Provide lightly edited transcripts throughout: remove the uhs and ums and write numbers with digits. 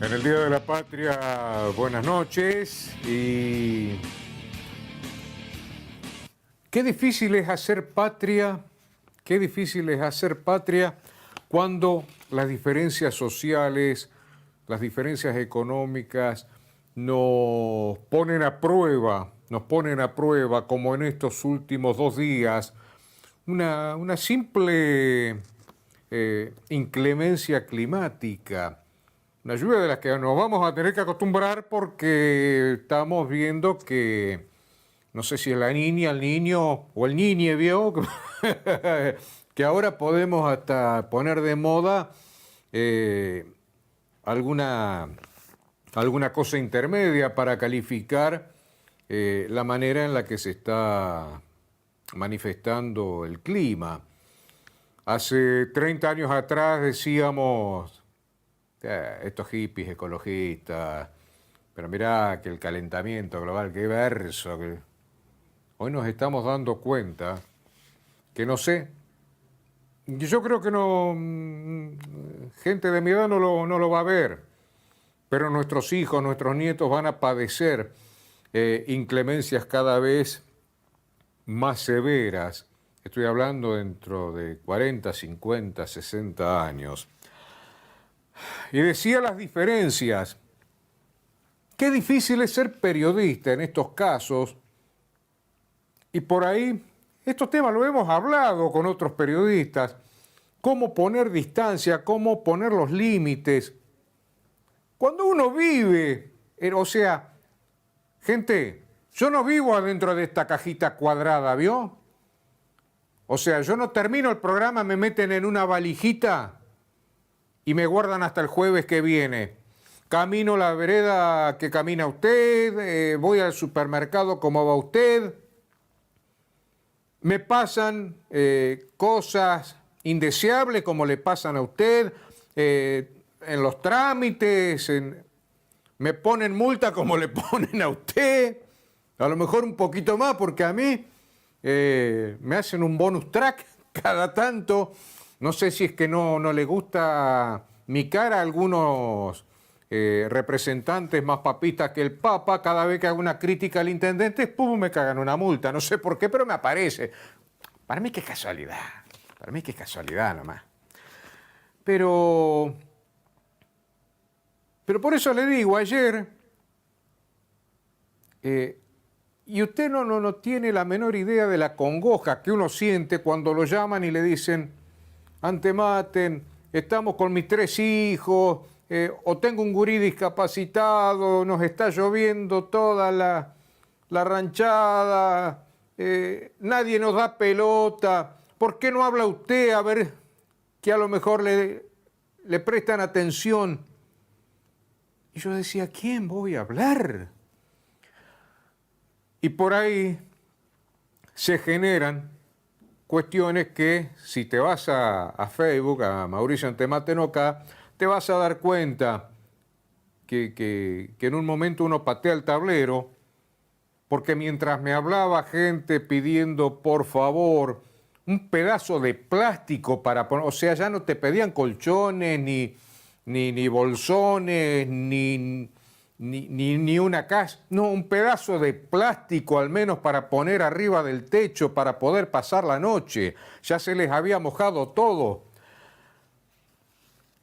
En el Día de la Patria, buenas noches. Y qué difícil es hacer patria, qué difícil es hacer patria cuando las diferencias sociales, las diferencias económicas nos ponen a prueba, como en estos últimos 2 días, una simple inclemencia climática. Una lluvia de las que nos vamos a tener que acostumbrar porque estamos viendo que, no sé si es la niña, el niño o el niñe, ¿vio? Que ahora podemos hasta poner de moda alguna cosa intermedia para calificar la manera en la que se está manifestando el clima. Hace 30 años atrás decíamos, estos hippies ecologistas, pero mirá que el calentamiento global, qué verso. Hoy nos estamos dando cuenta que no sé, yo creo que no, gente de mi edad no lo va a ver, pero nuestros hijos, nuestros nietos van a padecer inclemencias cada vez más severas. Estoy hablando dentro de 40, 50, 60 años. Y decía las diferencias. Qué difícil es ser periodista en estos casos. Y por ahí, estos temas lo hemos hablado con otros periodistas. Cómo poner distancia, cómo poner los límites. Cuando uno vive, o sea, gente, yo no vivo adentro de esta cajita cuadrada, ¿vio? O sea, yo no termino el programa, me meten en una valijita y me guardan hasta el jueves que viene. Camino la vereda que camina usted, voy al supermercado como va usted. Me pasan cosas indeseables como le pasan a usted, en los trámites, me ponen multa como le ponen a usted, a lo mejor un poquito más porque a mí me hacen un bonus track cada tanto. No sé si es que no le gusta mi cara a algunos representantes más papistas que el Papa. Cada vez que hago una crítica al intendente, ¡pum!, me cagan una multa. No sé por qué, pero me aparece. Para mí qué casualidad nomás. Pero por eso le digo, ayer, y usted no tiene la menor idea de la congoja que uno siente cuando lo llaman y le dicen: antematen, estamos con mis 3 hijos, o tengo un gurí discapacitado, nos está lloviendo toda la ranchada, nadie nos da pelota, ¿por qué no habla usted? A ver, que a lo mejor le prestan atención. Y yo decía, ¿a quién voy a hablar? Y por ahí se generan cuestiones que, si te vas a Facebook, a Mauricio Antematen acá, te vas a dar cuenta que en un momento uno patea el tablero, porque mientras me hablaba gente pidiendo, por favor, un pedazo de plástico para poner, o sea, ya no te pedían colchones, ni bolsones, ni una casa, no, un pedazo de plástico al menos para poner arriba del techo para poder pasar la noche. Ya se les había mojado todo.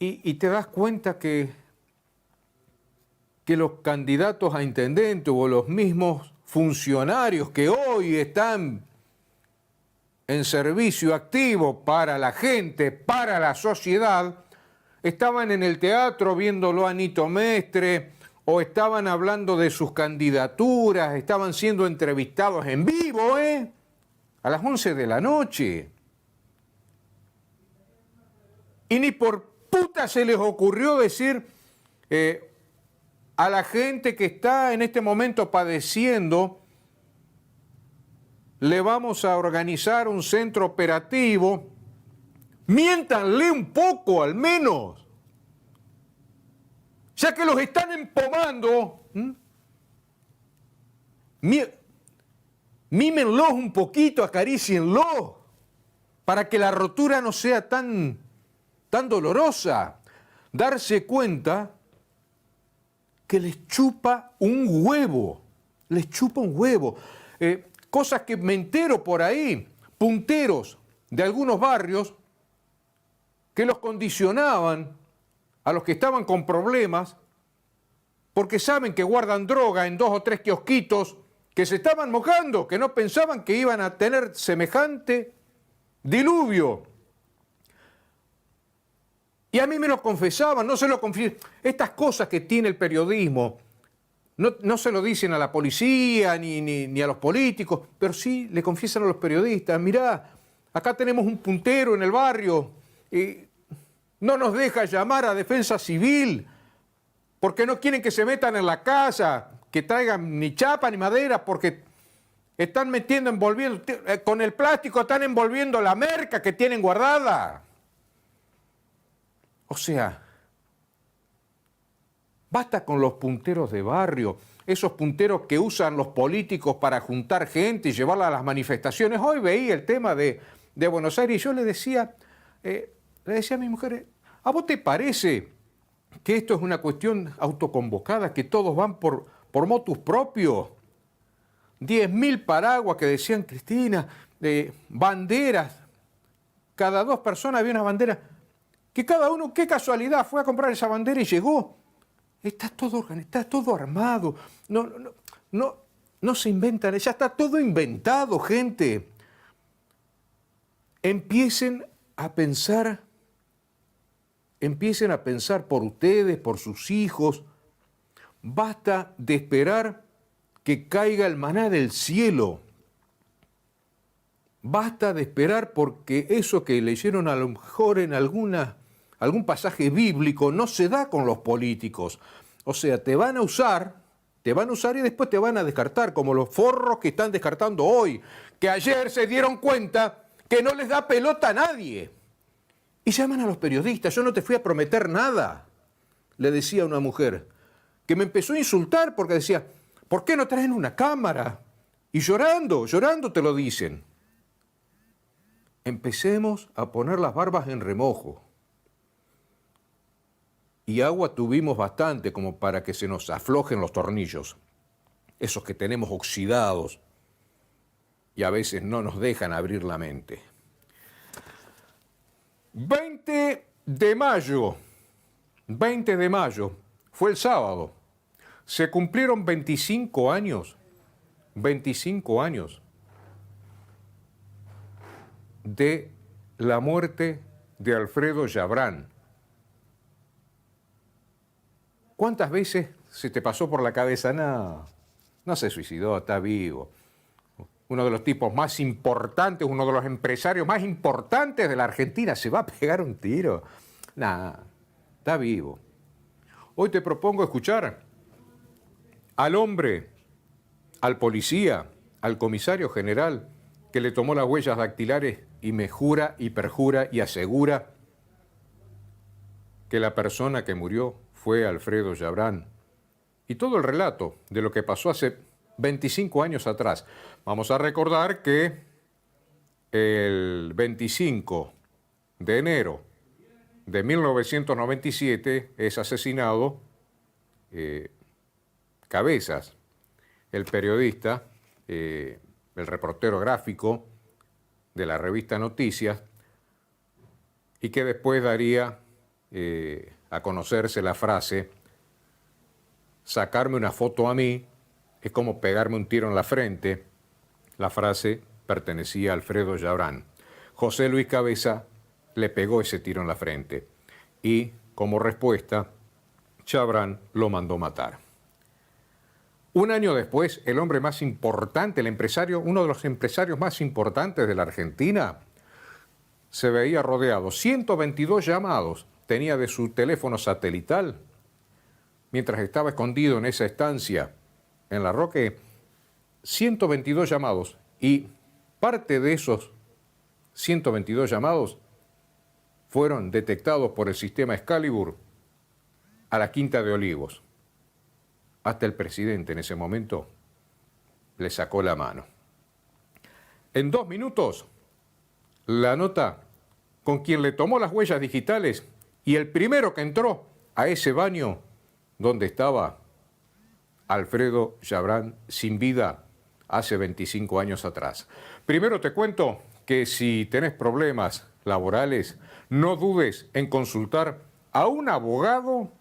Y te das cuenta que los candidatos a intendente o los mismos funcionarios que hoy están en servicio activo para la gente, para la sociedad, estaban en el teatro viéndolo a Nito Mestre, o estaban hablando de sus candidaturas, estaban siendo entrevistados en vivo, a las 11 de la noche. Y ni por puta se les ocurrió decir a la gente que está en este momento padeciendo, le vamos a organizar un centro operativo, miéntanle un poco al menos. Ya que los están empomando, mímenlos un poquito, acarícienlos, para que la rotura no sea tan dolorosa. Darse cuenta que les chupa un huevo, les chupa un huevo. Cosas que me entero por ahí, punteros de algunos barrios que los condicionaban a los que estaban con problemas porque saben que guardan droga en 2 o 3 kiosquitos que se estaban mojando, que no pensaban que iban a tener semejante diluvio. Y a mí me lo confesaban, no se lo confiesan. Estas cosas que tiene el periodismo, no se lo dicen a la policía ni a los políticos, pero sí le confiesan a los periodistas. Mirá, acá tenemos un puntero en el barrio, no nos deja llamar a Defensa Civil, porque no quieren que se metan en la casa, que traigan ni chapa ni madera, porque están metiendo, envolviendo, con el plástico están envolviendo la merca que tienen guardada. O sea, basta con los punteros de barrio, esos punteros que usan los políticos para juntar gente y llevarla a las manifestaciones. Hoy veía el tema de Buenos Aires y yo le decía a mi mujer, ¿a vos te parece que esto es una cuestión autoconvocada, que todos van por motus propio? 10.000 paraguas que decían Cristina, banderas, cada 2 personas había una bandera, que cada uno, qué casualidad, fue a comprar esa bandera y llegó. Está todo organizado, está todo armado, no se inventan, ya está todo inventado, gente. Empiecen a pensar por ustedes, por sus hijos. Basta de esperar que caiga el maná del cielo. Basta de esperar porque eso que leyeron a lo mejor en algún pasaje bíblico no se da con los políticos. O sea, te van a usar y después te van a descartar, como los forros que están descartando hoy, que ayer se dieron cuenta que no les da pelota a nadie. Y llaman a los periodistas, yo no te fui a prometer nada, le decía a una mujer, que me empezó a insultar porque decía, ¿por qué no traen una cámara? Y llorando te lo dicen. Empecemos a poner las barbas en remojo. Y agua tuvimos bastante como para que se nos aflojen los tornillos, esos que tenemos oxidados y a veces no nos dejan abrir la mente. 20 de mayo, fue el sábado, se cumplieron 25 años de la muerte de Alfredo Yabrán. ¿Cuántas veces se te pasó por la cabeza? No se suicidó, está vivo. Uno de los tipos más importantes, uno de los empresarios más importantes de la Argentina, ¿se va a pegar un tiro? Está vivo. Hoy te propongo escuchar al hombre, al policía, al comisario general que le tomó las huellas dactilares y me jura y perjura y asegura que la persona que murió fue Alfredo Yabrán. Y todo el relato de lo que pasó hace 25 años atrás. Vamos a recordar que el 25 de enero de 1997 es asesinado Cabezas, el periodista, el reportero gráfico de la revista Noticias, y que después daría a conocerse la frase, sacarme una foto a mí es como pegarme un tiro en la frente. La frase pertenecía a Alfredo Yabrán. José Luis Cabeza le pegó ese tiro en la frente y, como respuesta, Yabrán lo mandó matar. Un año después, el hombre más importante, el empresario, uno de los empresarios más importantes de la Argentina, se veía rodeado. 122 llamados tenía de su teléfono satelital mientras estaba escondido en esa estancia en La Roque. 122 llamados, y parte de esos 122 llamados fueron detectados por el sistema Excalibur a la Quinta de Olivos. Hasta el presidente en ese momento le sacó la mano. En 2 minutos, la nota con quien le tomó las huellas digitales y el primero que entró a ese baño donde estaba Alfredo Chabrán sin vida hace 25 años atrás. Primero te cuento que si tenés problemas laborales, no dudes en consultar a un abogado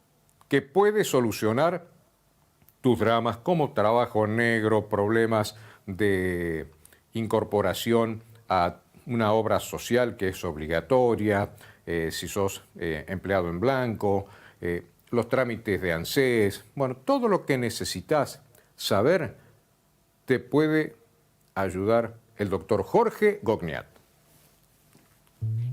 que puede solucionar tus dramas como trabajo negro, problemas de incorporación a una obra social que es obligatoria, si sos empleado en blanco, los trámites de ANSES, bueno, todo lo que necesitas saber te puede ayudar el doctor Jorge Gogniat.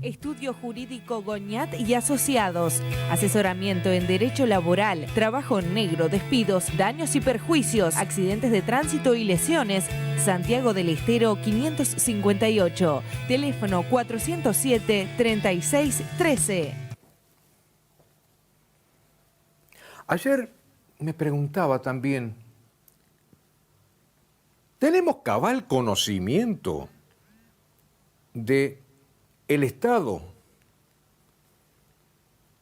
Estudio Jurídico Goñat y Asociados. Asesoramiento en Derecho Laboral, Trabajo Negro, Despidos, Daños y Perjuicios, Accidentes de Tránsito y Lesiones. Santiago del Estero 558. Teléfono 407-3613. Ayer me preguntaba también, ¿tenemos cabal conocimiento de el estado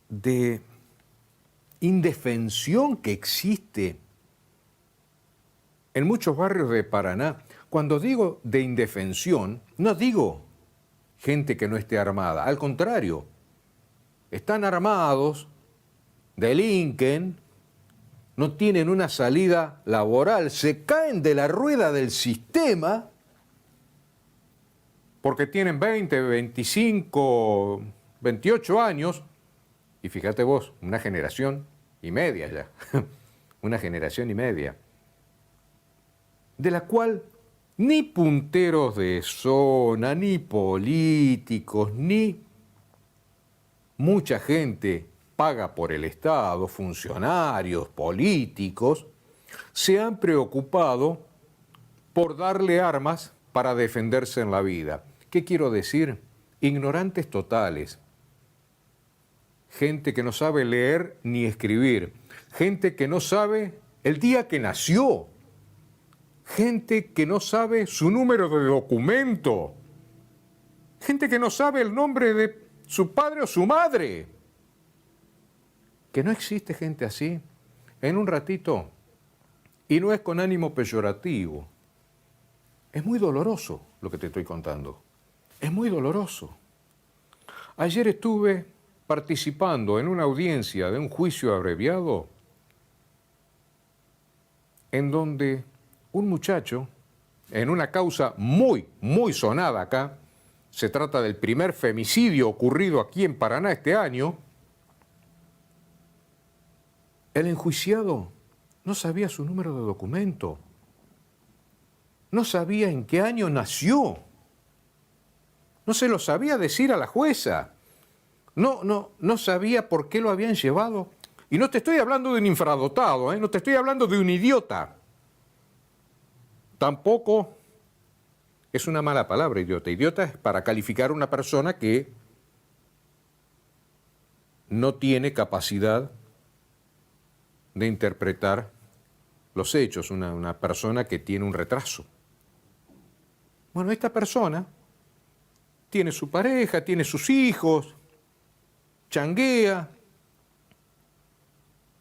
de indefensión que existe en muchos barrios de Paraná? Cuando digo de indefensión, no digo gente que no esté armada, al contrario, están armados, delinquen, no tienen una salida laboral, se caen de la rueda del sistema porque tienen 20, 25, 28 años, y fíjate vos, una generación y media ya, una generación y media, de la cual ni punteros de zona, ni políticos, ni mucha gente paga por el Estado, funcionarios, políticos, se han preocupado por darle armas para defenderse en la vida. ¿Qué quiero decir? Ignorantes totales. Gente que no sabe leer ni escribir. Gente que no sabe el día que nació. Gente que no sabe su número de documento. Gente que no sabe el nombre de su padre o su madre. Que no existe gente así. En un ratito, y no es con ánimo peyorativo, es muy doloroso lo que te estoy contando. Es muy doloroso. Ayer estuve participando en una audiencia de un juicio abreviado en donde un muchacho, en una causa muy sonada acá, se trata del primer femicidio ocurrido aquí en Paraná este año, el enjuiciado no sabía su número de documento, no sabía en qué año nació, no se lo sabía decir a la jueza, no sabía por qué lo habían llevado. Y no te estoy hablando de un infradotado, no te estoy hablando de un idiota. Tampoco es una mala palabra, idiota. Idiota es para calificar a una persona que no tiene capacidad de interpretar los hechos, una persona que tiene un retraso. Bueno, esta persona tiene su pareja, tiene sus hijos, changuea,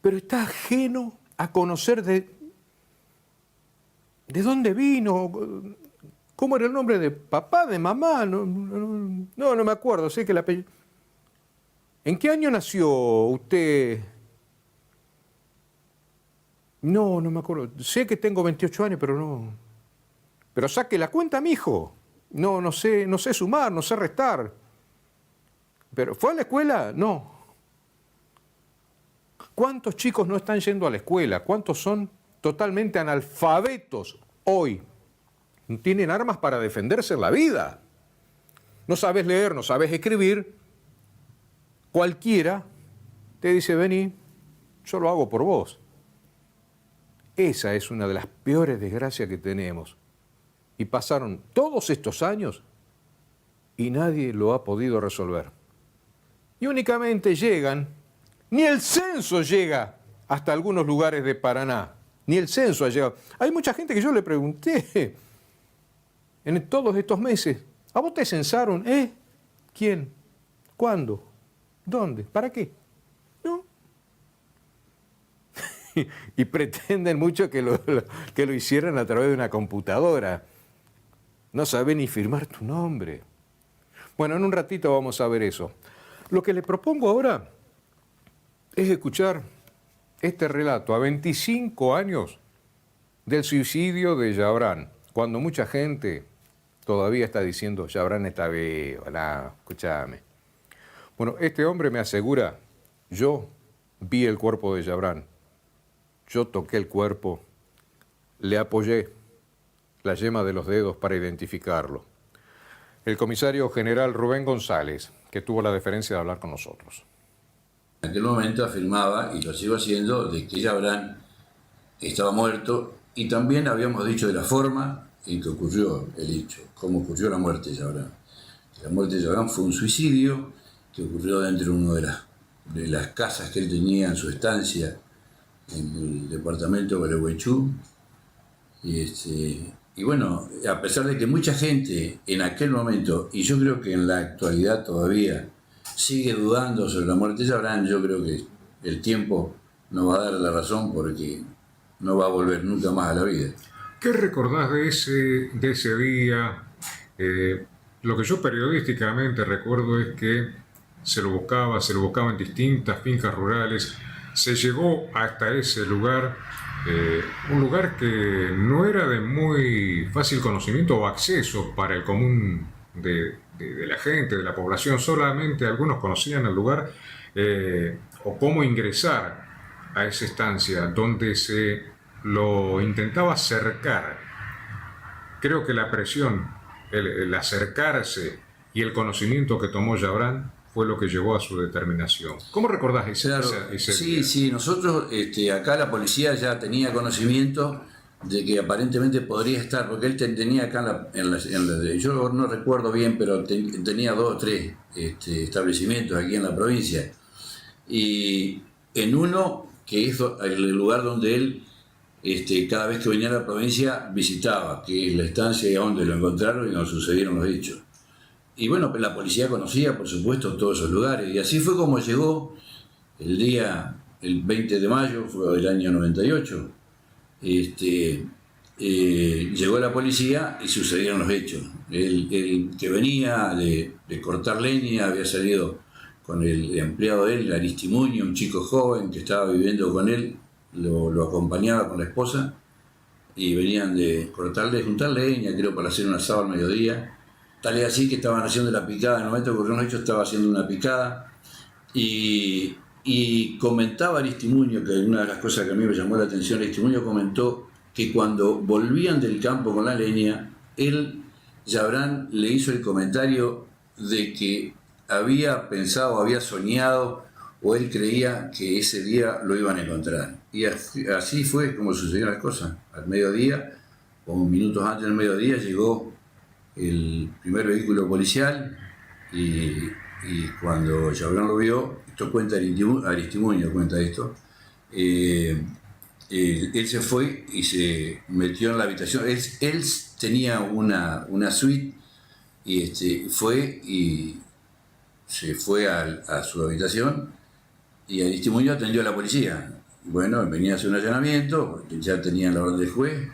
pero está ajeno a conocer de dónde vino, cómo era el nombre de papá, de mamá, no me acuerdo, sé que el apellido. ¿En qué año nació usted? No me acuerdo, sé que tengo 28 años, pero no. Pero saque la cuenta, mijo. No sé sumar, no sé restar. ¿Pero fue a la escuela? No. ¿Cuántos chicos no están yendo a la escuela? ¿Cuántos son totalmente analfabetos hoy? No tienen armas para defenderse en la vida. No sabes leer, no sabes escribir. Cualquiera te dice, vení, yo lo hago por vos. Esa es una de las peores desgracias que tenemos. Y pasaron todos estos años y nadie lo ha podido resolver. Y únicamente llegan, ni el censo llega hasta algunos lugares de Paraná, ni el censo ha llegado. Hay mucha gente que yo le pregunté en todos estos meses, ¿a vos te censaron? ¿Quién? ¿Cuándo? ¿Dónde? ¿Para qué? No. y pretenden mucho que lo hicieran a través de una computadora. No sabe ni firmar tu nombre. Bueno, en un ratito vamos a ver eso. Lo que le propongo ahora es escuchar este relato a 25 años del suicidio de Yabrán, cuando mucha gente todavía está diciendo, Yabrán está vivo, escúchame. Bueno, este hombre me asegura, yo vi el cuerpo de Yabrán, yo toqué el cuerpo, le apoyé la yema de los dedos para identificarlo. El comisario general Rubén González, que tuvo la deferencia de hablar con nosotros. En aquel momento afirmaba, y lo sigo haciendo, de que Yabrán estaba muerto, y también habíamos dicho de la forma en que ocurrió el hecho, cómo ocurrió la muerte de Yabrán. La muerte de Yabrán fue un suicidio que ocurrió dentro de una de las casas que él tenía en su estancia en el departamento de Gualeguaychú. Y bueno, a pesar de que mucha gente en aquel momento, y yo creo que en la actualidad todavía, sigue dudando sobre la muerte de Yabrán, yo creo que el tiempo nos va a dar la razón porque no va a volver nunca más a la vida. ¿Qué recordás de ese día? Lo que yo periodísticamente recuerdo es que se lo buscaba en distintas fincas rurales, se llegó hasta ese lugar, un lugar que no era de muy fácil conocimiento o acceso para el común de la gente, de la población. Solamente algunos conocían el lugar o cómo ingresar a esa estancia donde se lo intentaba acercar. Creo que la presión, el acercarse y el conocimiento que tomó Yabrán fue lo que llevó a su determinación. ¿Cómo recordás ese día? Sí, nosotros acá la policía ya tenía conocimiento de que aparentemente podría estar, porque él tenía acá yo no recuerdo bien, pero tenía 2 o 3 establecimientos aquí en la provincia. Y en uno, que es el lugar donde él cada vez que venía a la provincia visitaba, que es la estancia donde lo encontraron y donde sucedieron los hechos. Y bueno, la policía conocía, por supuesto, todos esos lugares. Y así fue como llegó el 20 de mayo, fue del año 98. Llegó la policía y sucedieron los hechos. El que venía de cortar leña había salido con el empleado de él, Aristimuño, un chico joven que estaba viviendo con él, lo acompañaba con la esposa y venían de juntar leña, creo, para hacer un asado al mediodía. Tal es así que estaban haciendo la picada, en el momento que ocurrió un hecho estaba haciendo una picada y comentaba Aristimuño, que una de las cosas que a mí me llamó la atención, Aristimuño comentó que cuando volvían del campo con la leña, Yabrán le hizo el comentario de que había pensado, había soñado, o él creía que ese día lo iban a encontrar. Y así fue como sucedieron las cosas. Al mediodía, o minutos antes del mediodía, llegó el primer vehículo policial y cuando Yabrán lo vio, esto cuenta Aristimuño, cuenta esto, él se fue y se metió en la habitación. Él tenía una suite y se fue a su habitación y Aristimuño atendió a la policía. Bueno, venía a hacer un allanamiento, ya tenían la orden del juez.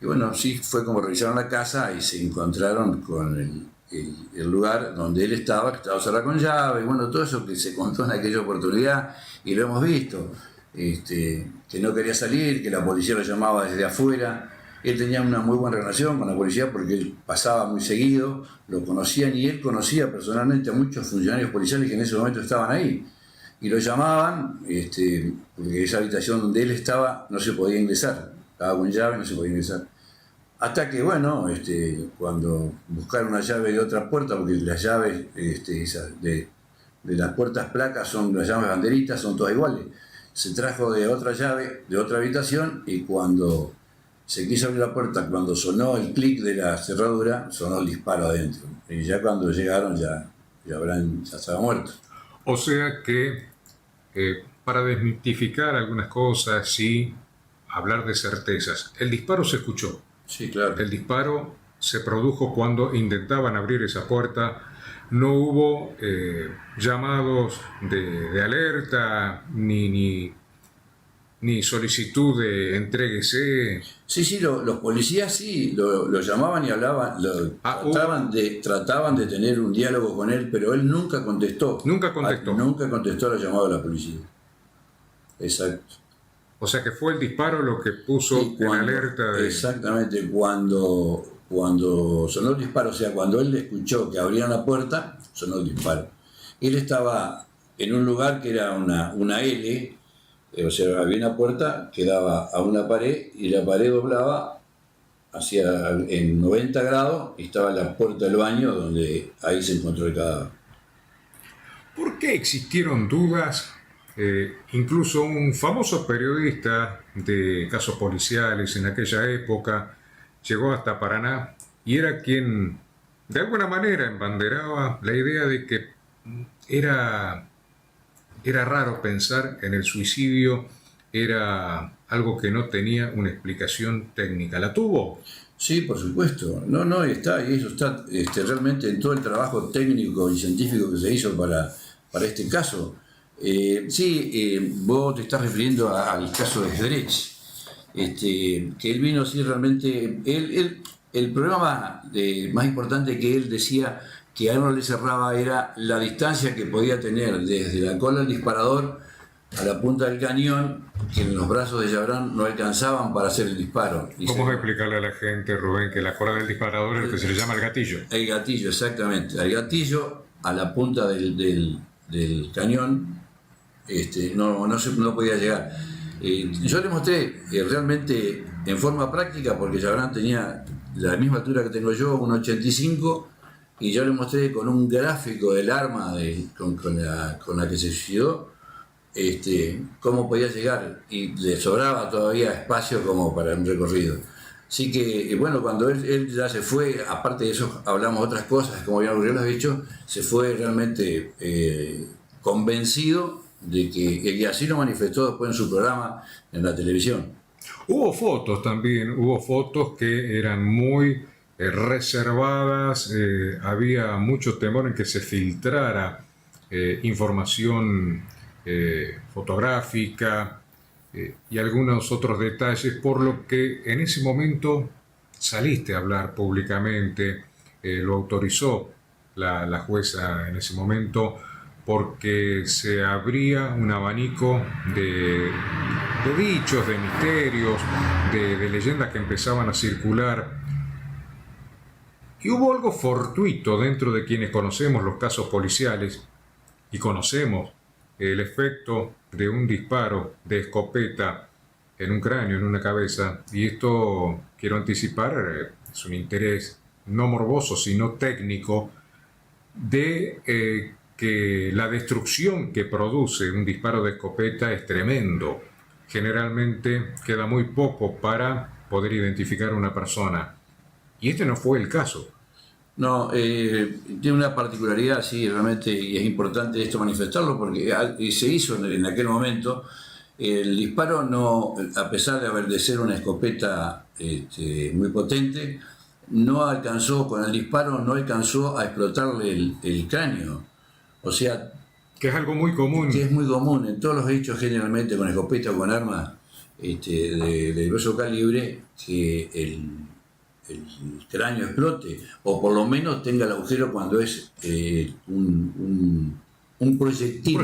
Y bueno, sí fue como revisaron la casa y se encontraron con el lugar donde él estaba, que estaba cerrado con llave, y bueno, todo eso que se contó en aquella oportunidad, y lo hemos visto, que no quería salir, que la policía lo llamaba desde afuera. Él tenía una muy buena relación con la policía porque él pasaba muy seguido, lo conocían y él conocía personalmente a muchos funcionarios policiales que en ese momento estaban ahí. Y lo llamaban, porque esa habitación donde él estaba no se podía ingresar. Estaba con llave, no se podía ingresar. Hasta que, bueno, cuando buscaron una llave de otra puerta, porque las llaves de las puertas placas son las llaves banderitas, son todas iguales. Se trajo de otra llave, de otra habitación, y cuando se quiso abrir la puerta, cuando sonó el clic de la cerradura, sonó el disparo adentro. Y ya cuando llegaron, ya estaba muerto. O sea que, para desmitificar algunas cosas, sí, hablar de certezas, el disparo se escuchó. Sí, claro. El disparo se produjo cuando intentaban abrir esa puerta. No hubo llamados de alerta ni ni solicitud de entréguese. Sí, los policías sí, lo llamaban y hablaban, trataban de tener un diálogo con él, pero él nunca contestó. Nunca contestó. Nunca contestó la llamada de la policía. Exacto. O sea que fue el disparo lo que puso en alerta de... Exactamente, cuando sonó el disparo, o sea, cuando él escuchó que abrían la puerta, sonó el disparo. Él estaba en un lugar que era una L, o sea, había una puerta que daba a una pared y la pared doblaba en 90 grados y estaba la puerta del baño donde ahí se encontró el cadáver. ¿Por qué existieron dudas? Incluso un famoso periodista de casos policiales en aquella época llegó hasta Paraná y era quien de alguna manera embanderaba la idea de que era raro pensar en el suicidio, era algo que no tenía una explicación técnica. ¿La tuvo? Sí, por supuesto. No, y eso está realmente en todo el trabajo técnico y científico que se hizo para este caso. Vos te estás refiriendo al caso de Sdrech, que él vino así realmente, el problema más importante que él decía que a él no le cerraba era la distancia que podía tener desde la cola del disparador a la punta del cañón, que en los brazos de Jabrán no alcanzaban para hacer el disparo. ¿Cómo explicarle a la gente, Rubén, que la cola del disparador es lo que se le llama el gatillo? El gatillo, exactamente. El gatillo a la punta del cañón no podía llegar. Yo le mostré realmente en forma práctica, porque Jabrán tenía la misma altura que tengo yo, 1,85, y yo le mostré con un gráfico del arma con la que se suicidó, cómo podía llegar, y le sobraba todavía espacio como para un recorrido. Así que, bueno, cuando él ya se fue, aparte de eso hablamos otras cosas, como ya lo he dicho, se fue realmente convencido de que, y así lo manifestó después en su programa en la televisión. Hubo fotos también, hubo fotos que eran muy reservadas, había mucho temor en que se filtrara información fotográfica y algunos otros detalles, por lo que en ese momento saliste a hablar públicamente, lo autorizó la jueza en ese momento, porque se abría un abanico de dichos, de misterios, de leyendas que empezaban a circular. Y hubo algo fortuito dentro de quienes conocemos los casos policiales y conocemos el efecto de un disparo de escopeta en un cráneo, en una cabeza. Y esto, quiero anticipar, es un interés no morboso, sino técnico, de que la destrucción que produce un disparo de escopeta es tremendo. Generalmente queda muy poco para poder identificar a una persona. Y este no fue el caso. No, tiene una particularidad, sí, realmente, y es importante esto manifestarlo, porque se hizo en aquel momento. El disparo, no, a pesar de ser una escopeta muy potente, no alcanzó, con el disparo no alcanzó a explotarle el cráneo. O sea, que es algo muy común. Que es muy común en todos los hechos, generalmente con escopeta o con armas de grueso calibre, que el cráneo explote, o por lo menos tenga el agujero cuando es un proyectil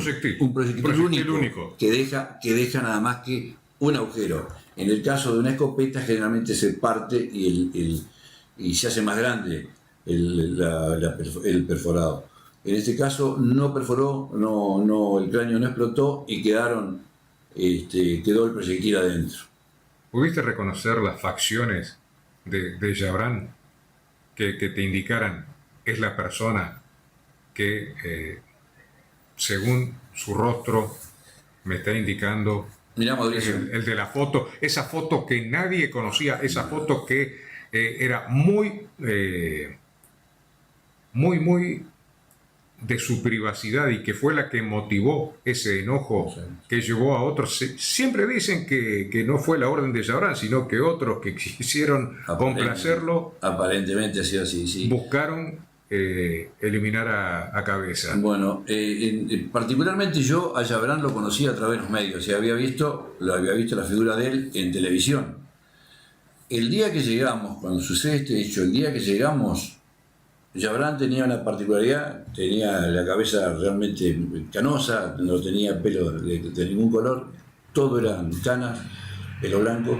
único. Que deja nada más que un agujero. En el caso de una escopeta generalmente se parte y se hace más grande el perforado. En este caso no perforó, el cráneo no explotó y quedó el proyectil adentro. ¿Pudiste reconocer las facciones de Jabrán que te indicaran es la persona que, según su rostro, me está indicando? Mirá, Mauricio, el de la foto, esa foto que nadie conocía, esa foto que era muy de su privacidad y que fue la que motivó ese enojo que llevó a otros. Siempre dicen que no fue la orden de Jabrán, sino que otros que quisieron complacerlo, aparentemente ha sido así, sí. Buscaron eliminar a Cabeza. Bueno, particularmente yo a Yabrán lo conocí a través de los medios, o sea, había visto la figura de él en televisión. El día que llegamos, cuando sucede este hecho, el día que llegamos, Yabrán tenía una particularidad, tenía la cabeza realmente canosa, no tenía pelo de ningún color, todo eran canas, pelo blanco,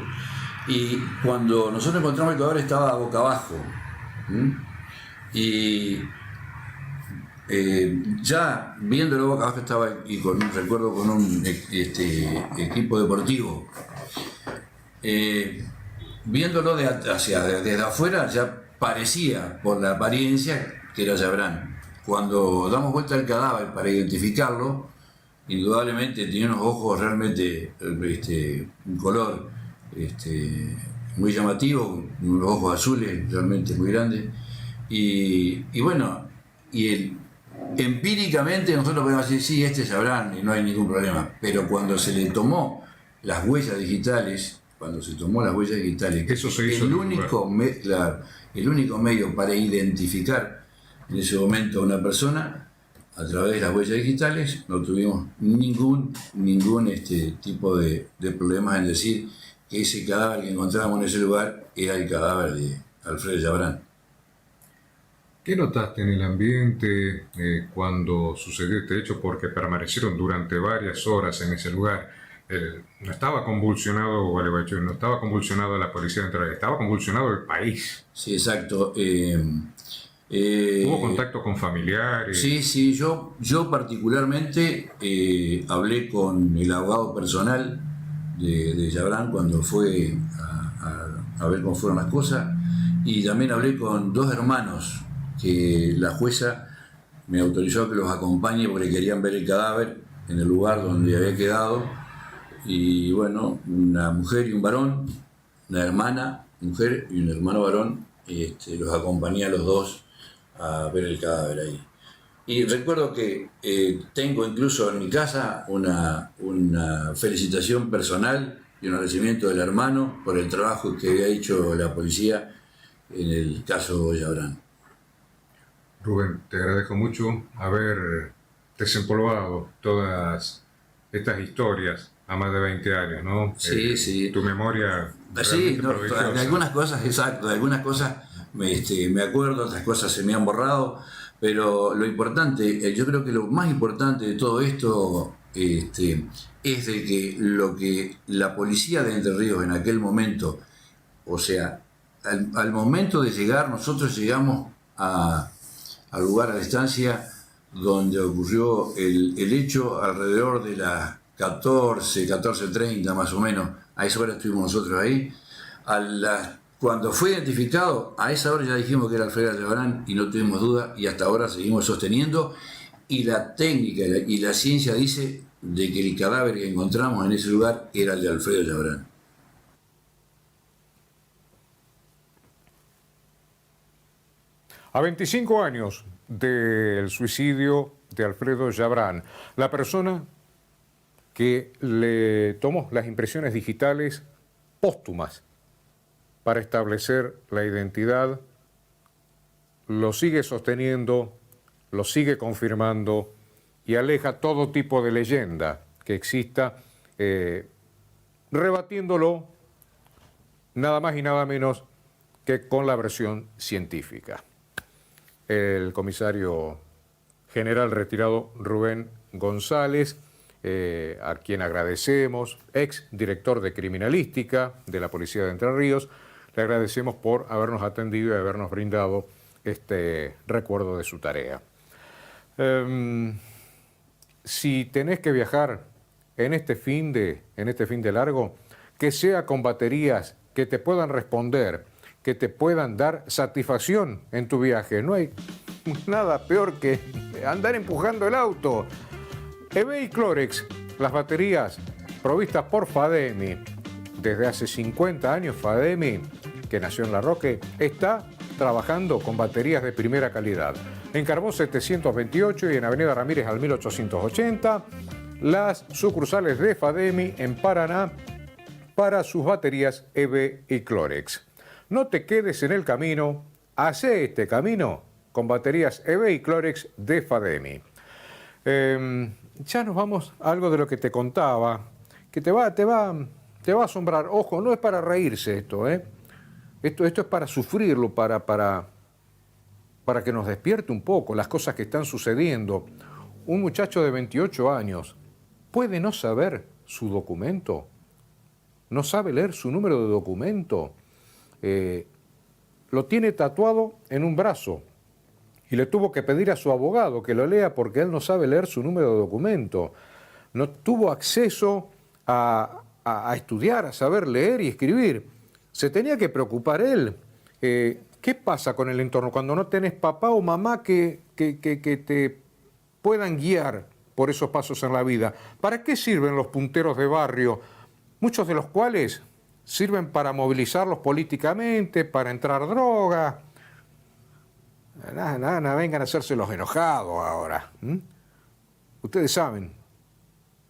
y cuando nosotros encontramos el cadáver estaba boca abajo. Y ya viéndolo boca abajo estaba, y recuerdo con un equipo deportivo, viéndolo desde afuera ya parecía por la apariencia que era Yabrán. Cuando damos vuelta al cadáver para identificarlo, indudablemente tenía unos ojos realmente, un color muy llamativo, unos ojos azules realmente muy grandes. Y bueno, empíricamente nosotros podemos decir, sí, este es Yabrán y no hay ningún problema, pero cuando se le tomó las huellas digitales, Eso se hizo el único medio para identificar en ese momento a una persona, a través de las huellas digitales, no tuvimos ningún tipo de problemas en decir que ese cadáver que encontramos en ese lugar era el cadáver de Alfredo Yabrán. ¿Qué notaste en el ambiente cuando sucedió este hecho? Porque permanecieron durante varias horas en ese lugar. No estaba convulsionado Gualeguaychú, no estaba convulsionado la policía de Entre Ríos, estaba convulsionado el país. Sí, exacto. ¿Hubo contacto con familiares? Sí, yo particularmente hablé con el abogado personal de Yabrán cuando fue a ver cómo fueron las cosas, y también hablé con dos hermanos que la jueza me autorizó a que los acompañe porque querían ver el cadáver en el lugar donde había quedado. Y bueno, una mujer y un varón, una hermana mujer y un hermano varón, los acompañé a los dos a ver el cadáver ahí. Y recuerdo que tengo incluso en mi casa una felicitación personal y un agradecimiento del hermano por el trabajo que había hecho la policía en el caso Yabrán. Rubén, te agradezco mucho haber desempolvado todas estas historias a más de 20 años, ¿no? Sí. Tu memoria... Sí, de algunas cosas, exacto, de algunas cosas me acuerdo, otras cosas se me han borrado, pero lo importante, yo creo que lo más importante de todo esto es de que lo que la policía de Entre Ríos en aquel momento, o sea, al momento de llegar, nosotros llegamos al lugar, a la estancia donde ocurrió el hecho alrededor de las 14:30 más o menos. A esa hora estuvimos nosotros ahí. Cuando fue identificado, a esa hora ya dijimos que era Alfredo Yabrán y no tuvimos duda, y hasta ahora seguimos sosteniendo, y la técnica y la ciencia dice de que el cadáver que encontramos en ese lugar era el de Alfredo Yabrán. A 25 años del suicidio de Alfredo Yabrán, la persona que le tomó las impresiones digitales póstumas para establecer la identidad, lo sigue sosteniendo, lo sigue confirmando y aleja todo tipo de leyenda que exista, rebatiéndolo nada más y nada menos que con la versión científica. El comisario general retirado Rubén González, a quien agradecemos, ex director de criminalística de la Policía de Entre Ríos, le agradecemos por habernos atendido y habernos brindado este recuerdo de su tarea. Si tenés que viajar en este fin de largo, que sea con baterías que te puedan responder, que te puedan dar satisfacción en tu viaje. No hay nada peor que andar empujando el auto. EV y Clorex, las baterías provistas por Fademi. Desde hace 50 años Fademi, que nació en La Roque, está trabajando con baterías de primera calidad. En Carbón 728 y en Avenida Ramírez al 1880, las sucursales de Fademi en Paraná para sus baterías EV y Clorex. No te quedes en el camino, hacé este camino con baterías EV y Clorex de Fademi. Ya nos vamos a algo de lo que te contaba, que te va a asombrar. Ojo, no es para reírse esto, ¿eh? Esto es para sufrirlo, para que nos despierte un poco las cosas que están sucediendo. Un muchacho de 28 años puede no saber su documento, no sabe leer su número de documento, lo tiene tatuado en un brazo y le tuvo que pedir a su abogado que lo lea porque él no sabe leer su número de documento. No tuvo acceso a estudiar, a saber leer y escribir. Se tenía que preocupar él. ¿Qué pasa con el entorno cuando no tenés papá o mamá que te puedan guiar por esos pasos en la vida? ¿Para qué sirven los punteros de barrio? Muchos de los cuales sirven para movilizarlos políticamente, para entrar droga. Nada, vengan a hacerse los enojados ahora. Ustedes saben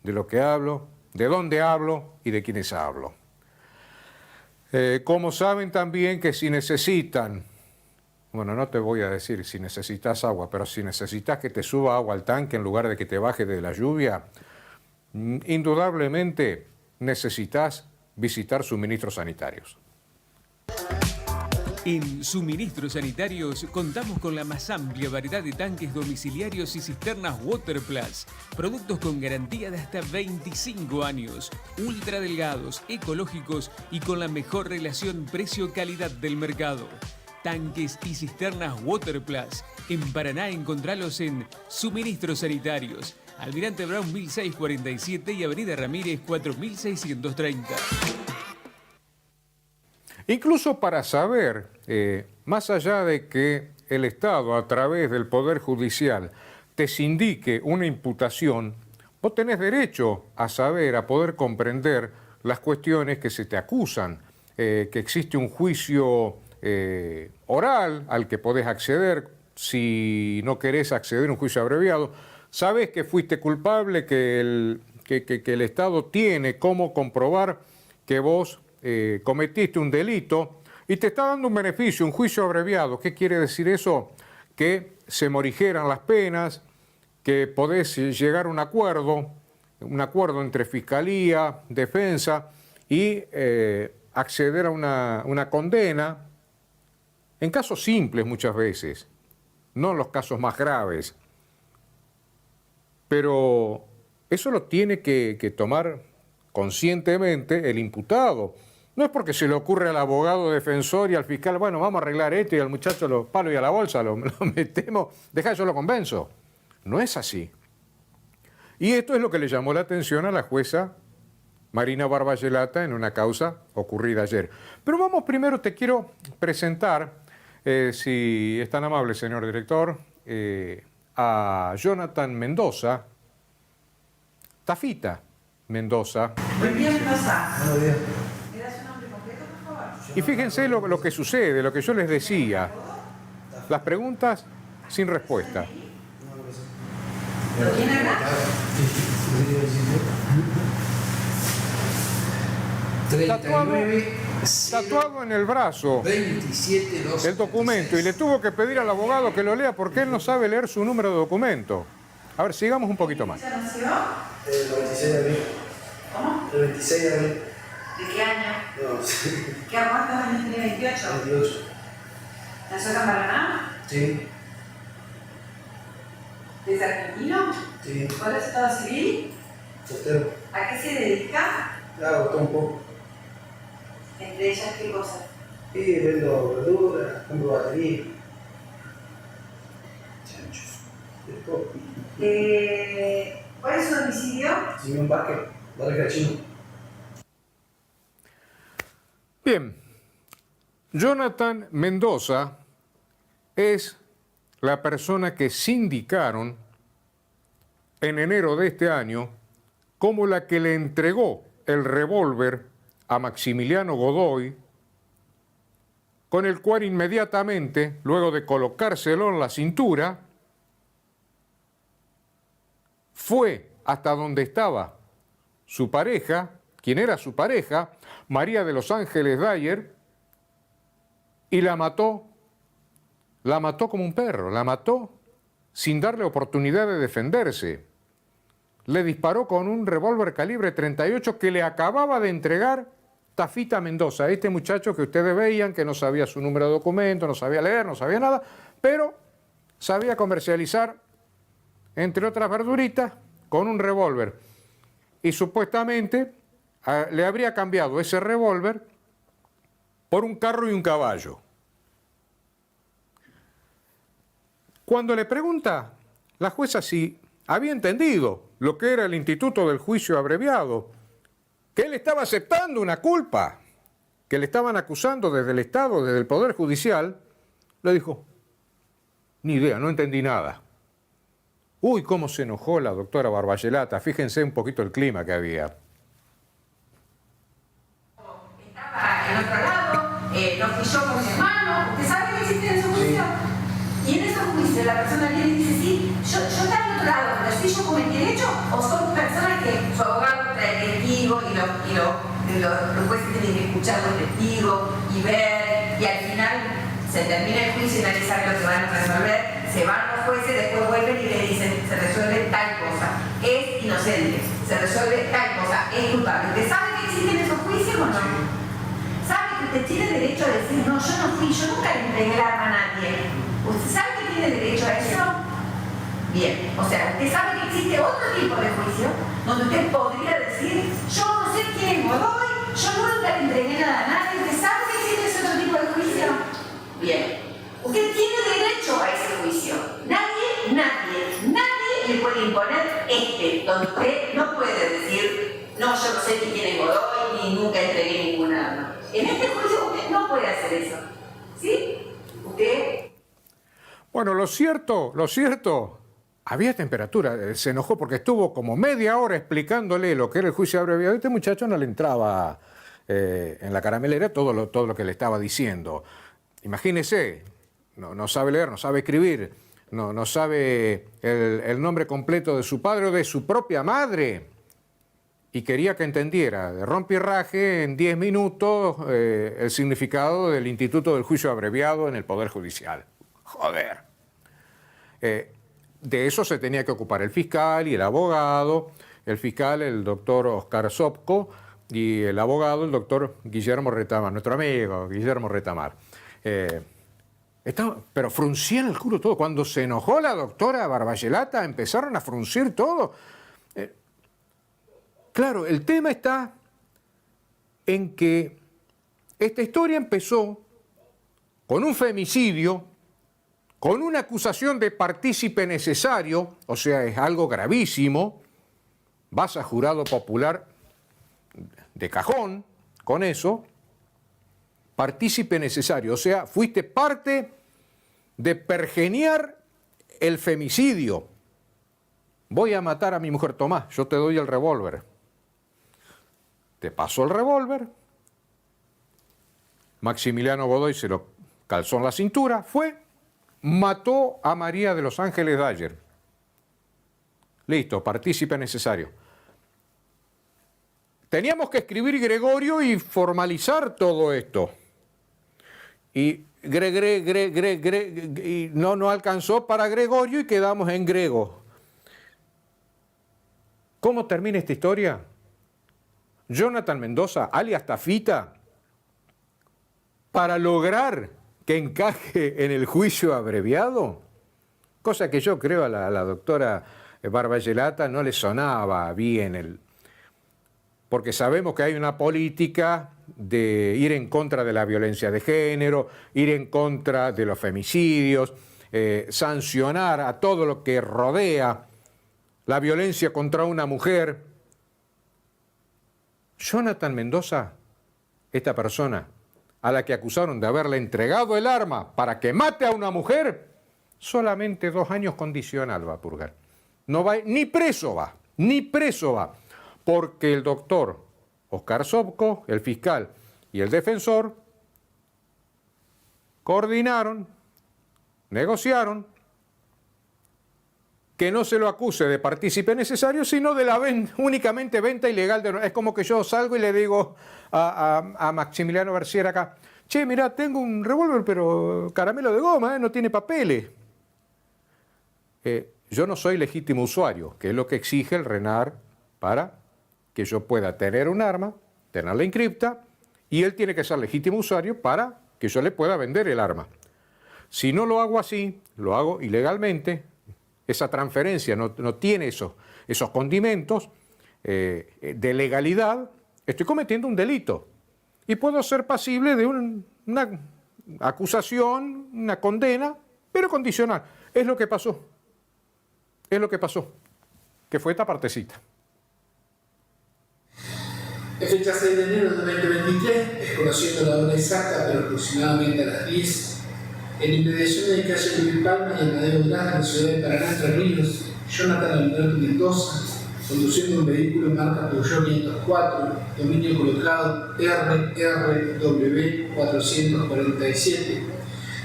de lo que hablo, de dónde hablo y de quiénes hablo. Como saben también que si necesitan, bueno, no te voy a decir si necesitas agua, pero si necesitas que te suba agua al tanque en lugar de que te baje de la lluvia, indudablemente necesitas visitar suministros sanitarios. En Suministros Sanitarios contamos con la más amplia variedad de tanques domiciliarios y cisternas Waterplus. Productos con garantía de hasta 25 años, ultra delgados, ecológicos y con la mejor relación precio-calidad del mercado. Tanques y cisternas Waterplus. En Paraná encontralos en Suministros Sanitarios. Almirante Brown 1647 y Avenida Ramírez 4630. Incluso para saber, más allá de que el Estado a través del Poder Judicial te sindique una imputación, vos tenés derecho a saber, a poder comprender las cuestiones que se te acusan, que existe un juicio oral al que podés acceder si no querés acceder a un juicio abreviado. Sabés que fuiste culpable, que el Estado tiene cómo comprobar que vos cometiste un delito y te está dando un beneficio, un juicio abreviado. ¿Qué quiere decir eso? Que se morigeran las penas, que podés llegar a un acuerdo entre fiscalía, defensa y acceder a una condena en casos simples muchas veces, no en los casos más graves. Pero eso lo tiene que tomar conscientemente el imputado. No es porque se le ocurre al abogado defensor y al fiscal, bueno, vamos a arreglar esto y al muchacho los palos y a la bolsa lo metemos, dejá, yo lo convenzo. No es así. Y esto es lo que le llamó la atención a la jueza Marina Barbayelata en una causa ocurrida ayer. Pero vamos primero, te quiero presentar, si es tan amable, señor director, a Jonathan Mendoza, Tafita Mendoza. Buen día, Mendoza. Buenos días. ¿Me das un nombre completo, por favor? Y fíjense lo que sucede, lo que yo les decía. Las preguntas sin respuesta. ¿Lo tiene acá? Tatuado en el brazo 27, 12, el documento y le tuvo que pedir al abogado que lo lea porque él no sabe leer su número de documento. A ver, sigamos un poquito más. ¿Ya nació? El 26 de abril. ¿Cómo? El 26 de abril. ¿De qué año? No, sí. ¿Qué cuántos años tiene? 28. 28. ¿Nació acá en Paraná? Sí. ¿Es argentino? Sí. ¿Cuál es su estado civil? Soltero. ¿A qué se dedica? Claro, todo un poco. Entre ellas, ¿qué cosas? Sí, vendo verduras, compro batería. De todo. ¿Cuál es su domicilio? Simón Vázquez, Barrio Chino. Bien, Jonathan Mendoza es la persona que sindicaron en enero de este año como la que le entregó el revólver a Maximiliano Godoy, con el cual inmediatamente, luego de colocárselo en la cintura, fue hasta donde estaba su pareja, quien era su pareja, María de los Ángeles Dyer, y la mató la mató como un perro, la mató sin darle oportunidad de defenderse. Le disparó con un revólver calibre 38 que le acababa de entregar Tafita Mendoza, este muchacho que ustedes veían que no sabía su número de documento, no sabía leer, no sabía nada, pero sabía comercializar, entre otras verduritas, con un revólver. Y supuestamente le habría cambiado ese revólver por un carro y un caballo. Cuando le pregunta la jueza si había entendido lo que era el instituto del juicio abreviado, que él estaba aceptando una culpa, que le estaban acusando desde el Estado, desde el Poder Judicial, le dijo, ni idea, no entendí nada. Uy, cómo se enojó la doctora Barballelata, fíjense un poquito el clima que había. Estaba en otro lado, lo fui yo con mi hermano, ¿usted sabe que existe en esos juicios? Y en esos juicios la persona viene y dice, sí, yo estaba en otro lado, pero si yo cometí el hecho, o son personas que su abogado trae testigos y los jueces tienen que escuchar los testigos y ver, y al final se termina el juicio y nadie sabe lo que van a resolver, se van los jueces, después vuelven y le dicen, se resuelve tal cosa, es inocente, se resuelve tal cosa, es culpable. ¿Usted sabe que existen esos juicios o no? ¿Sabe que usted tiene derecho a decir, no, yo no fui, yo nunca le entregué el arma a nadie? ¿Usted sabe que tiene derecho a eso? Bien, o sea, usted sabe que existe otro tipo de juicio donde usted podría decir, yo no sé quién es Godoy, yo nunca le entregué nada a nadie. ¿Usted sabe que existe ese otro tipo de juicio? Bien, usted tiene derecho a ese juicio. Nadie le puede imponer donde usted no puede decir, no, yo no sé quién es Godoy ni nunca entregué ninguna arma. En este juicio usted no puede hacer eso. ¿Sí? Usted... Bueno, lo cierto, había temperatura, se enojó porque estuvo como media hora explicándole lo que era el juicio abreviado. Este muchacho no le entraba en la caramelera todo lo que le estaba diciendo. Imagínese, no sabe leer, no sabe escribir, no sabe el nombre completo de su padre o de su propia madre. Y quería que entendiera de rompirraje en 10 minutos el significado del instituto del juicio abreviado en el Poder Judicial. Joder. De eso se tenía que ocupar el fiscal y el abogado. El fiscal, el doctor Oscar Sopko, y el abogado, el doctor Guillermo Retamar, nuestro amigo Guillermo Retamar. Pero fruncían el culo todo. Cuando se enojó la doctora Barballelata, empezaron a fruncir todo. Claro, el tema está en que esta historia empezó con un femicidio, con una acusación de partícipe necesario, o sea, es algo gravísimo. Vas a jurado popular de cajón con eso. Partícipe necesario, o sea, fuiste parte de pergeniar el femicidio. Voy a matar a mi mujer, Tomás, yo te doy el revólver. Te pasó el revólver. Maximiliano Godoy se lo calzó en la cintura, mató a María de los Ángeles Dyer. Listo, partícipe necesario. Teníamos que escribir Gregorio y formalizar todo esto. Y y no alcanzó para Gregorio y quedamos en Grego. ¿Cómo termina esta historia? Jonathan Mendoza, alias Tafita, para lograr que encaje en el juicio abreviado, cosa que yo creo a la doctora Barballelata no le sonaba bien, porque sabemos que hay una política de ir en contra de la violencia de género, ir en contra de los femicidios, sancionar a todo lo que rodea la violencia contra una mujer. Jonathan Mendoza, esta persona a la que acusaron de haberle entregado el arma para que mate a una mujer, solamente 2 años condicional va a purgar. No va, ni preso va, porque el doctor Oscar Sopko, el fiscal y el defensor coordinaron, negociaron, que no se lo acuse de partícipe necesario, sino de la únicamente venta ilegal de... Es como que yo salgo y le digo a Maximiliano Bercier acá, Che, mirá, tengo un revólver, pero caramelo de goma, no tiene papeles. Yo no soy legítimo usuario, que es lo que exige el RENAR para que yo pueda tener un arma, tenerla encripta, y él tiene que ser legítimo usuario para que yo le pueda vender el arma. Si no lo hago así, lo hago ilegalmente, esa transferencia no tiene esos condimentos de legalidad, estoy cometiendo un delito. Y puedo ser pasible de una acusación, una condena, pero condicional. Es lo que pasó. Es lo que pasó, que fue esta partecita. En fecha 6 de enero de 2023, desconociendo la hora exacta, pero aproximadamente a las 10, en inmediaciones de calle Luis Palma y Amadeo Durán, en la ciudad de Paraná, Entre Ríos, Jonathan Alberto Mendoza, conduciendo un vehículo marca Peugeot 504, dominio colocado RRW 447,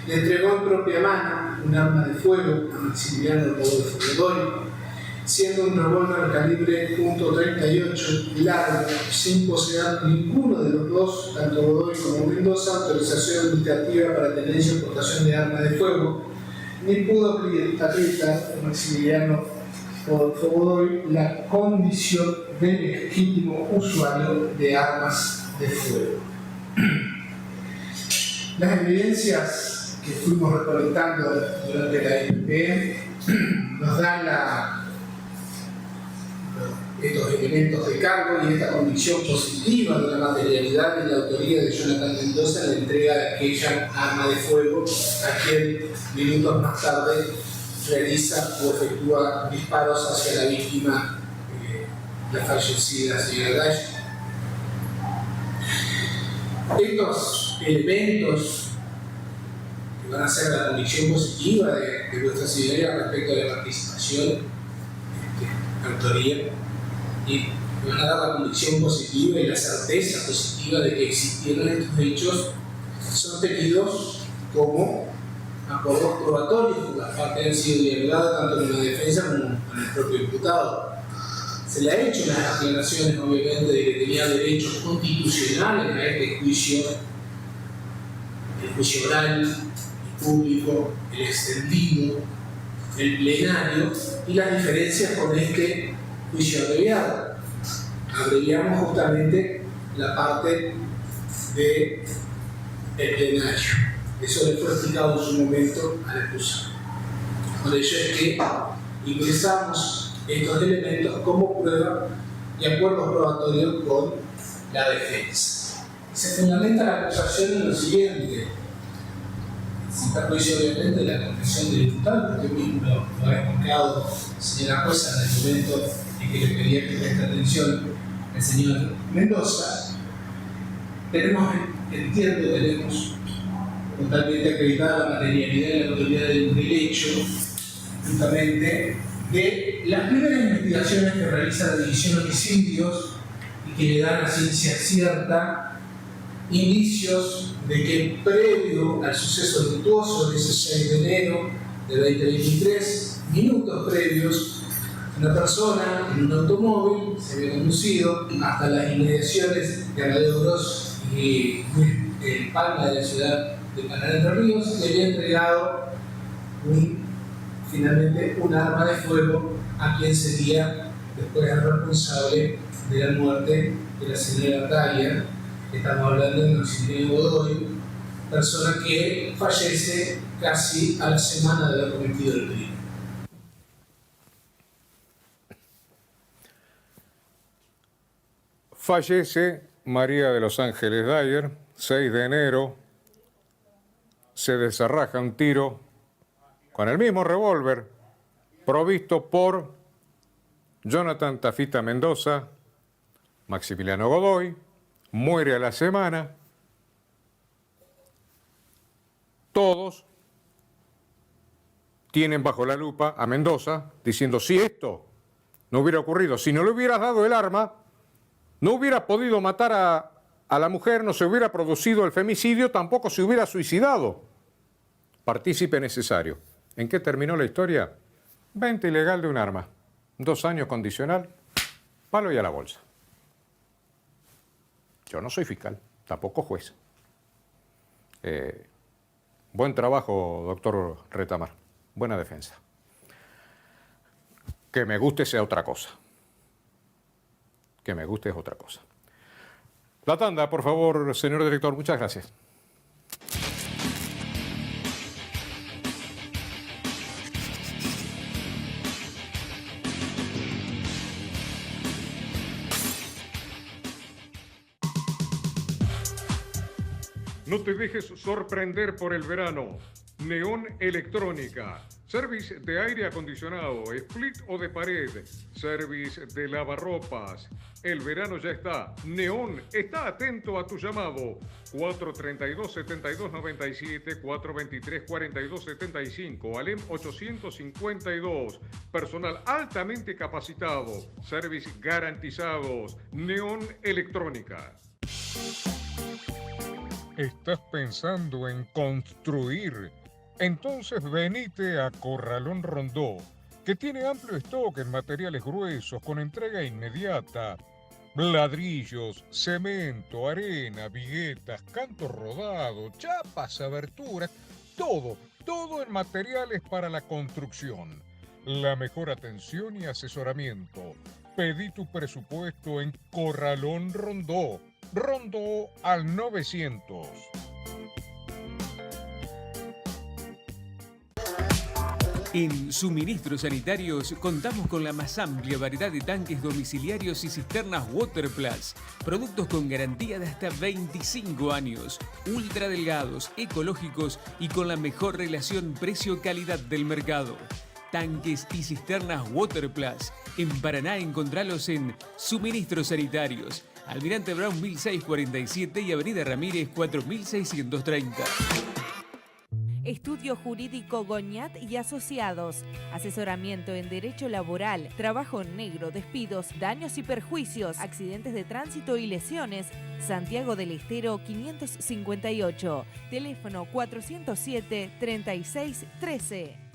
le entregó en propia mano un arma de fuego a Maximiliano Rodolfo Godoy, siendo un revólver calibre .38 largo, sin poseer ninguno de los dos, tanto Godoy como Mendoza, autorización administrativa para tenencia y portación de arma de fuego, ni pudo acreditar a Maximiliano Rodolfo Godoy la condición de legítimo usuario de armas de fuego. Las evidencias que fuimos recolectando durante la EPP nos dan estos elementos de cargo y esta convicción positiva de la materialidad y la autoría de Jonathan Mendoza en la entrega de aquella arma de fuego a quien minutos más tarde realiza o efectúa disparos hacia la víctima, la fallecida señora Gallo. Estos elementos que van a ser la convicción positiva de nuestras ideas respecto a la participación, autoría, y van a dar la convicción positiva y la certeza positiva de que existieron estos hechos, son tenidos como acuerdos probatorios, las partes han sido dialogadas tanto con la defensa como con el propio imputado. Se le ha hecho las aclaraciones, obviamente, de que tenía derechos constitucionales a este juicio, el juicio oral, el público, el extendido, el plenario, y las diferencias con este juicio abreviado. Abreviamos justamente la parte del plenario. Eso le fue explicado en su momento al acusado. Por ello es que ingresamos estos elementos como prueba y acuerdos probatorios con la defensa. Se fundamenta la acusación en lo siguiente, sin perjuicio obviamente de la confesión del imputado, porque mismo lo ha explicado señora jueza en el momento en que le pedía que preste atención el señor Mendoza. Tenemos totalmente acreditada la materialidad y la autoridad del hecho, justamente, de las primeras investigaciones que realiza la División de Homicidios y que le dan a ciencia cierta indicios de que previo al suceso luctuoso de ese 6 de enero de 2023, minutos previos, una persona en un automóvil se había conducido hasta las inmediaciones de Amadeo Gros y Palma de la ciudad de Paraná, Entre Ríos, le había entregado finalmente un arma de fuego a quien sería después el responsable de la muerte de la señora Talia. Estamos hablando de Maximiliano Godoy, persona que fallece casi a la semana de haber cometido el crimen. Fallece María de los Ángeles Dyer, 6 de enero, se desarraja un tiro con el mismo revólver provisto por Jonathan Tafita Mendoza, Maximiliano Godoy, muere a la semana. Todos tienen bajo la lupa a Mendoza diciendo: si esto no hubiera ocurrido, si no le hubieras dado el arma, no hubiera podido matar a la mujer, no se hubiera producido el femicidio, tampoco se hubiera suicidado. Partícipe necesario. ¿En qué terminó la historia? Venta ilegal de un arma. 2 años condicional, palo y a la bolsa. Yo no soy fiscal, tampoco juez. Buen trabajo, doctor Retamar. Buena defensa. Que me guste sea otra cosa. Que me guste es otra cosa. La tanda, por favor, señor director. Muchas gracias. No te dejes sorprender por el verano. Neón Electrónica. Service de aire acondicionado, split o de pared. Service de lavarropas. El verano ya está. Neón está atento a tu llamado. 432-7297, 423-4275, Alem 852. Personal altamente capacitado. Service garantizados. Neón Electrónica. ¿Estás pensando en construir? Entonces venite a Corralón Rondó, que tiene amplio stock en materiales gruesos con entrega inmediata. Ladrillos, cemento, arena, viguetas, canto rodado, chapas, aberturas, todo en materiales para la construcción. La mejor atención y asesoramiento. Pedí tu presupuesto en Corralón Rondó. Rondó al 900. En Suministros Sanitarios contamos con la más amplia variedad de tanques domiciliarios y cisternas Waterplus. Productos con garantía de hasta 25 años, ultra delgados, ecológicos y con la mejor relación precio-calidad del mercado. Tanques y cisternas Waterplus. En Paraná encontralos en Suministros Sanitarios. Almirante Brown 1647 y Avenida Ramírez 4630. Estudio Jurídico Goñat y Asociados. Asesoramiento en Derecho Laboral, Trabajo Negro, Despidos, Daños y Perjuicios, Accidentes de Tránsito y Lesiones. Santiago del Estero 558. Teléfono 407-3613.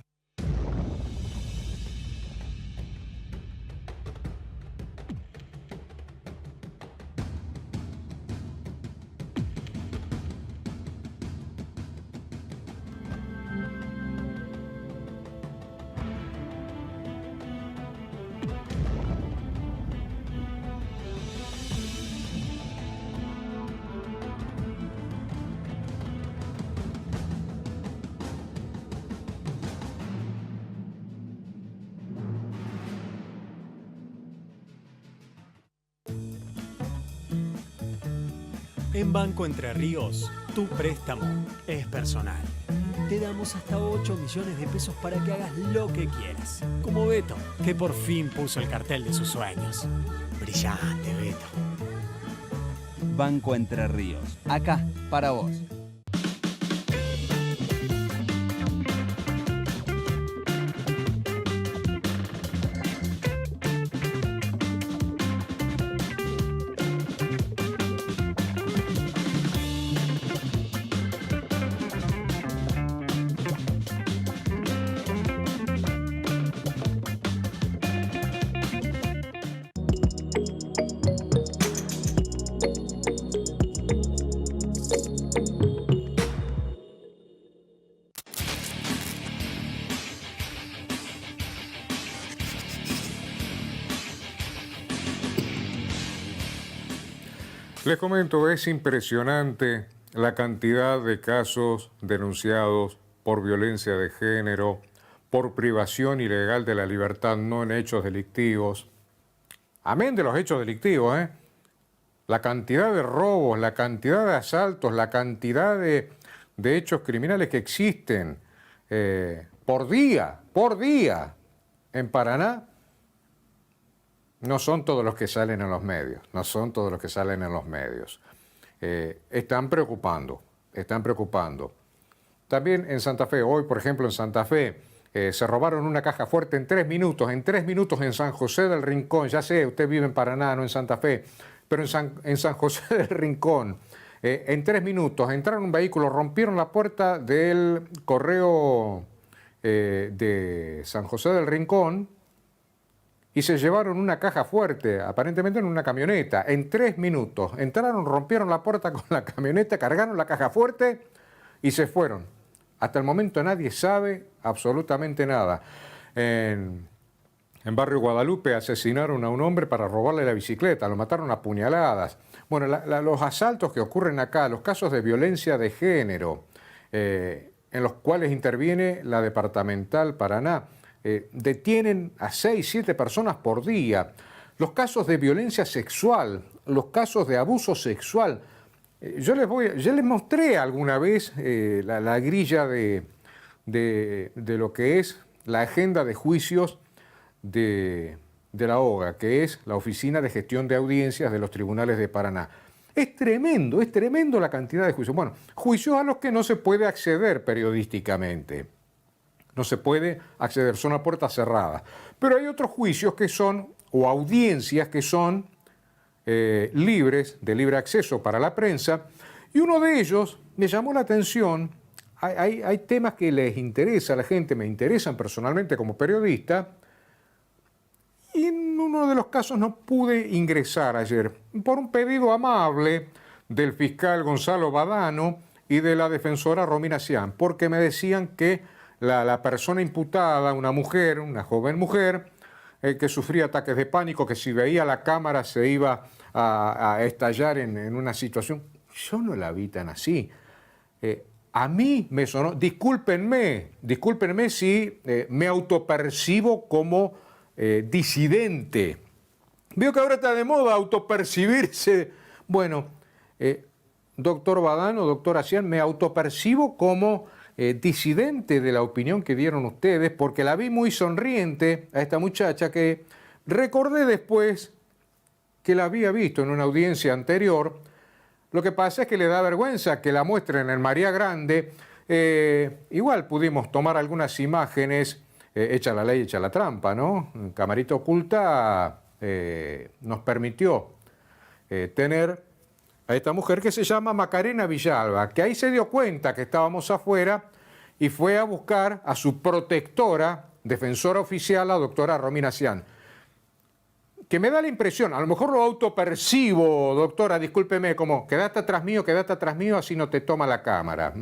En Banco Entre Ríos, tu préstamo es personal. Te damos hasta 8 millones de pesos para que hagas lo que quieras. Como Beto, que por fin puso el cartel de sus sueños. Brillante, Beto. Banco Entre Ríos, acá, para vos. Les comento, es impresionante la cantidad de casos denunciados por violencia de género, por privación ilegal de la libertad, no en hechos delictivos. Amén de los hechos delictivos, la cantidad de robos, la cantidad de asaltos, la cantidad de hechos criminales que existen por día en Paraná. No son todos los que salen en los medios, Están preocupando. También en Santa Fe, hoy por ejemplo en Santa Fe, se robaron una caja fuerte en 3 minutos en San José del Rincón. Ya sé, usted vive en Paraná, no en Santa Fe, pero en San José del Rincón. En 3 minutos entraron en un vehículo, rompieron la puerta del correo de San José del Rincón, y se llevaron una caja fuerte, aparentemente en una camioneta. En 3 minutos entraron, rompieron la puerta con la camioneta, cargaron la caja fuerte, y se fueron. Hasta el momento nadie sabe absolutamente nada. En Barrio Guadalupe asesinaron a un hombre para robarle la bicicleta, lo mataron a puñaladas. Bueno, los asaltos que ocurren acá, los casos de violencia de género, en los cuales interviene la Departamental Paraná, detienen a 6, 7 personas por día. Los casos de violencia sexual, los casos de abuso sexual. Yo les mostré alguna vez la grilla de lo que es la agenda de juicios de la OGA, que es la Oficina de Gestión de Audiencias de los Tribunales de Paraná. Es tremendo la cantidad de juicios. Bueno, juicios a los que no se puede acceder periodísticamente. No se puede acceder, son a puertas cerradas. Pero hay otros juicios que son, o audiencias que son libres, de libre acceso para la prensa, y uno de ellos me llamó la atención. Hay temas que les interesa a la gente, me interesan personalmente como periodista, y en uno de los casos no pude ingresar ayer por un pedido amable del fiscal Gonzalo Badano y de la defensora Romina Cian, porque me decían que la persona imputada, una mujer, una joven mujer, que sufría ataques de pánico, que si veía la cámara se iba a estallar en una situación. Yo no la vi tan así. A mí me sonó, discúlpenme si me autopercibo como disidente. Veo que ahora está de moda autopercibirse. Bueno, doctor Badano, doctora Cian, me autopercibo como disidente de la opinión que dieron ustedes, porque la vi muy sonriente a esta muchacha, que recordé después que la había visto en una audiencia anterior. Lo que pasa es que le da vergüenza que la muestren en María Grande. Igual pudimos tomar algunas imágenes, hecha la ley, hecha la trampa, ¿no? Camarita Oculta nos permitió tener a esta mujer que se llama Macarena Villalba, que ahí se dio cuenta que estábamos afuera y fue a buscar a su protectora, defensora oficial, la doctora Romina Cian. Que me da la impresión, a lo mejor lo autopercibo, doctora, discúlpeme, como quédate atrás mío, así no te toma la cámara.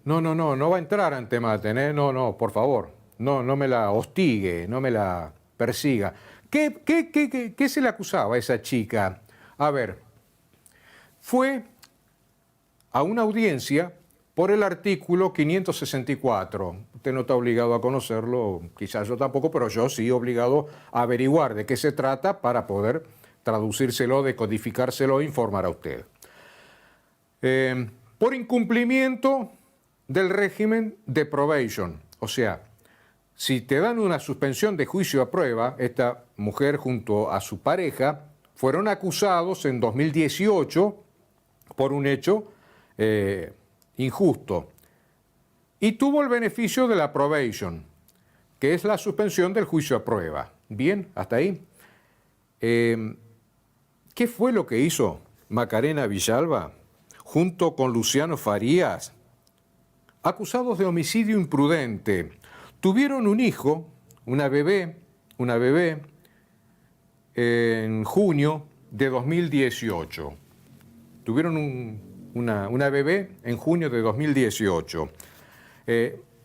No va a entrar ante Maten, no, por favor, no me la hostigue, no me la persiga. ¿Qué se le acusaba a esa chica? A ver, fue a una audiencia por el artículo 564. Usted no está obligado a conocerlo, quizás yo tampoco, pero yo sí obligado a averiguar de qué se trata para poder traducírselo, decodificárselo e informar a usted. Por incumplimiento del régimen de probation, o sea, si te dan una suspensión de juicio a prueba, esta mujer junto a su pareja fueron acusados en 2018 por un hecho injusto y tuvo el beneficio de la probation, que es la suspensión del juicio a prueba. Bien, hasta ahí. ¿Qué fue lo que hizo Macarena Villalba junto con Luciano Farías? Acusados de homicidio imprudente. Tuvieron un hijo, una bebé, en junio de 2018. Tuvieron una bebé en junio de 2018.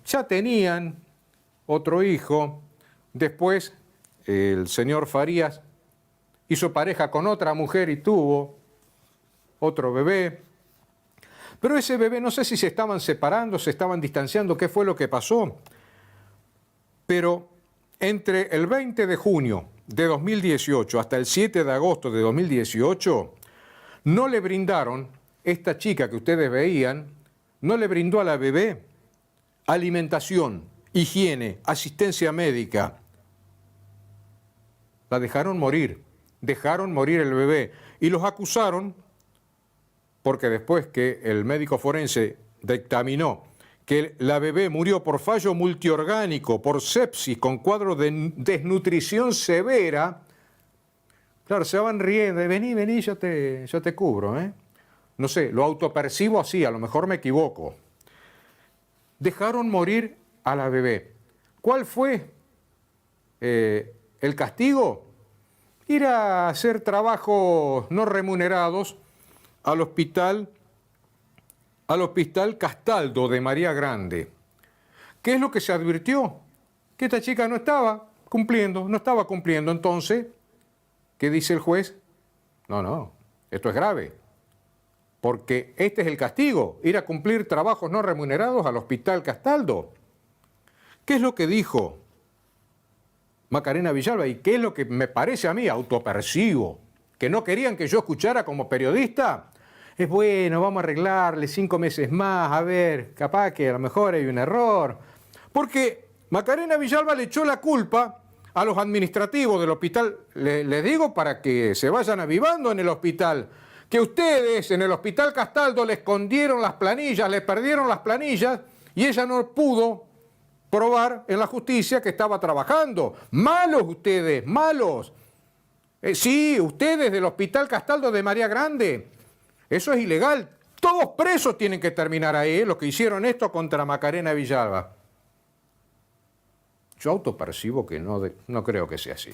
Ya tenían otro hijo. Después el señor Farías hizo pareja con otra mujer y tuvo otro bebé. Pero ese bebé, no sé si se estaban separando, se estaban distanciando, qué fue lo que pasó. Pero entre el 20 de junio de 2018 hasta el 7 de agosto de 2018, no le brindaron, esta chica que ustedes veían, no le brindó a la bebé alimentación, higiene, asistencia médica. La dejaron morir el bebé y los acusaron porque después que el médico forense dictaminó que la bebé murió por fallo multiorgánico, por sepsis, con cuadro de desnutrición severa, claro, se van riendo, vení, yo te cubro, ¿eh? No sé, lo autopercibo así, a lo mejor me equivoco. Dejaron morir a la bebé. ¿Cuál fue el castigo? Ir a hacer trabajos no remunerados al hospital Castaldo de María Grande. ¿Qué es lo que se advirtió? Que esta chica no estaba cumpliendo. Entonces, ¿qué dice el juez? No, esto es grave. Porque este es el castigo, ir a cumplir trabajos no remunerados al hospital Castaldo. ¿Qué es lo que dijo Macarena Villalba? ¿Y qué es lo que me parece a mí autopercibo? Que no querían que yo escuchara como periodista. Es bueno, vamos a arreglarle 5 meses más, a ver, capaz que a lo mejor hay un error. Porque Macarena Villalba le echó la culpa a los administrativos del hospital. Les digo para que se vayan avivando en el hospital, que ustedes en el hospital Castaldo le escondieron las planillas, le perdieron las planillas y ella no pudo probar en la justicia que estaba trabajando. Malos ustedes, malos. Sí, ustedes del hospital Castaldo de María Grande. Eso es ilegal. Todos presos tienen que terminar ahí, los que hicieron esto contra Macarena Villalba. Yo autopercibo que no creo que sea así.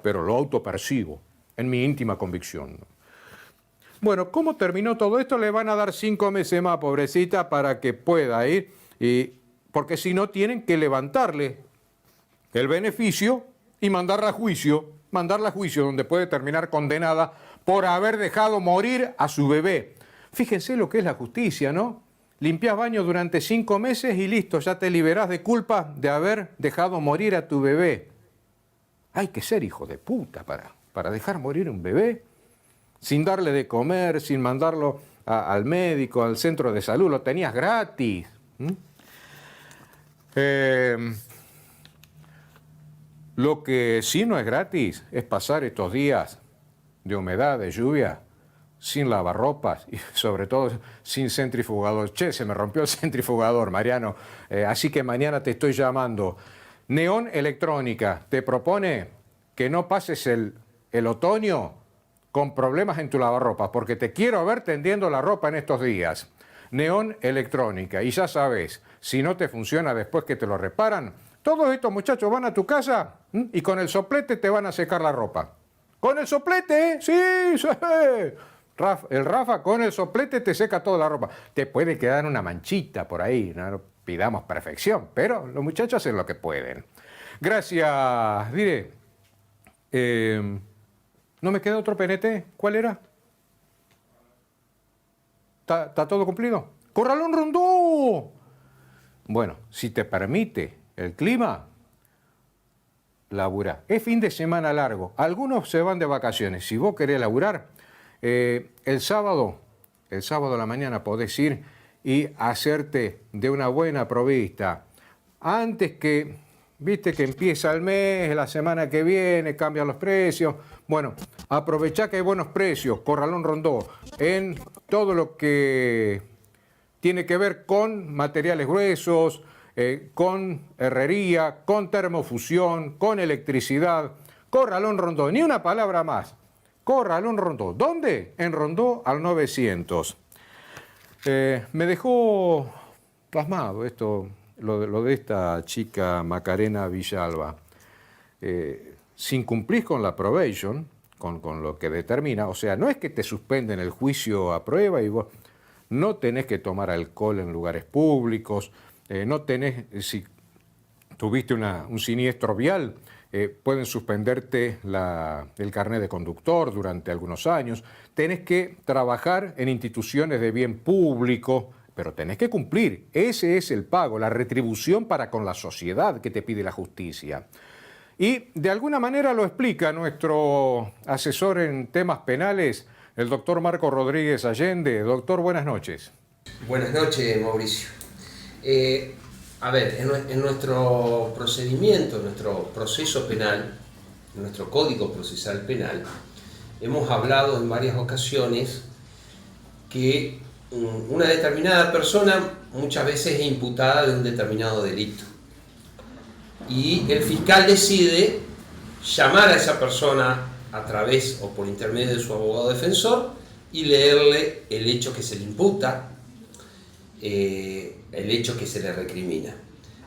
Pero lo autopercibo en mi íntima convicción. Bueno, ¿cómo terminó todo esto? Le van a dar 5 meses más, pobrecita, para que pueda ir. Porque si no, tienen que levantarle el beneficio y mandarla a juicio. Mandarla a juicio, donde puede terminar condenada por haber dejado morir a su bebé. Fíjense lo que es la justicia, ¿no? Limpiás baño durante 5 meses y listo, ya te liberás de culpa de haber dejado morir a tu bebé. Hay que ser hijo de puta para dejar morir un bebé sin darle de comer, sin mandarlo al médico, al centro de salud, lo tenías gratis. Lo que sí no es gratis es pasar estos días de humedad, de lluvia, sin lavarropas y sobre todo sin centrifugador. Che, se me rompió el centrifugador, Mariano. Así que mañana te estoy llamando. Neón Electrónica te propone que no pases el otoño con problemas en tu lavarropas, porque te quiero ver tendiendo la ropa en estos días. Neón Electrónica. Y ya sabes, si no te funciona después que te lo reparan, todos estos muchachos van a tu casa y con el soplete te van a secar la ropa. ¿Con el soplete? ¿Eh? Sí, sí. El Rafa con el soplete te seca toda la ropa. Te puede quedar una manchita por ahí, no pidamos perfección, pero los muchachos hacen lo que pueden. Gracias, Dire. ¿No me queda otro PNT? ¿Cuál era? ¿Está todo cumplido? ¡Corralón Rondó! Bueno, si te permite el clima, labura. Es fin de semana largo. Algunos se van de vacaciones. Si vos querés laburar, el sábado a la mañana podés ir y hacerte de una buena provista. Antes que, viste que empieza el mes, la semana que viene, cambian los precios. Bueno, aprovechá que hay buenos precios, Corralón Rondó, en todo lo que tiene que ver con materiales gruesos, con herrería, con termofusión, con electricidad. Corralón Rondó, ni una palabra más. Corralón Rondó. ¿Dónde? En Rondó al 900. Me dejó plasmado esto, lo de esta chica Macarena Villalba. Si incumplís con la probation, con lo que determina, o sea, no es que te suspenden el juicio a prueba y vos no tenés que tomar alcohol en lugares públicos, no tenés, si tuviste un siniestro vial, pueden suspenderte el carnet de conductor durante algunos años, tenés que trabajar en instituciones de bien público, pero tenés que cumplir. Ese es el pago, la retribución para con la sociedad que te pide la justicia. Y de alguna manera lo explica nuestro asesor en temas penales, el doctor Marco Rodríguez Allende. Doctor, buenas noches. Buenas noches, Mauricio. A ver, en nuestro procedimiento, en nuestro proceso penal, en nuestro Código Procesal Penal, hemos hablado en varias ocasiones que una determinada persona muchas veces es imputada de un determinado delito. Y el fiscal decide llamar a esa persona a través o por intermedio de su abogado defensor y leerle el hecho que se le imputa, el hecho que se le recrimina.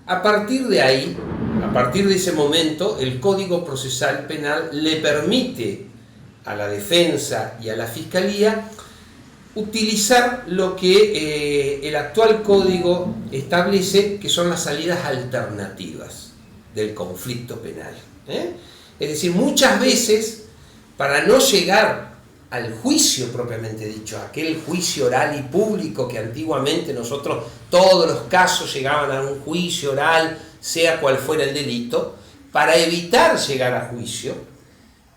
A partir de ahí, a partir de ese momento, el Código Procesal Penal le permite a la defensa y a la fiscalía utilizar lo que el actual código establece, que son las salidas alternativas del conflicto penal. Es decir, muchas veces, para no llegar al juicio propiamente dicho, aquel juicio oral y público que antiguamente nosotros, todos los casos llegaban a un juicio oral, sea cual fuera el delito, para evitar llegar a juicio,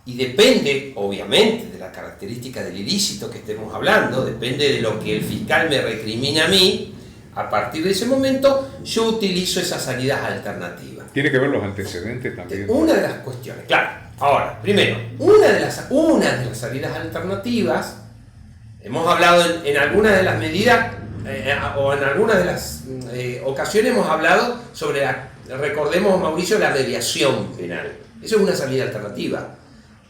y depende obviamente de la característica del ilícito que estemos hablando, depende de lo que el fiscal me recrimina a mí, a partir de ese momento yo utilizo esas salidas alternativas. Tiene que ver los antecedentes también. Una de las cuestiones, claro. Ahora, primero, una de las salidas alternativas, hemos hablado en algunas de las medidas, o en algunas de las ocasiones hemos hablado sobre, recordemos, Mauricio, la mediación penal. Eso es una salida alternativa.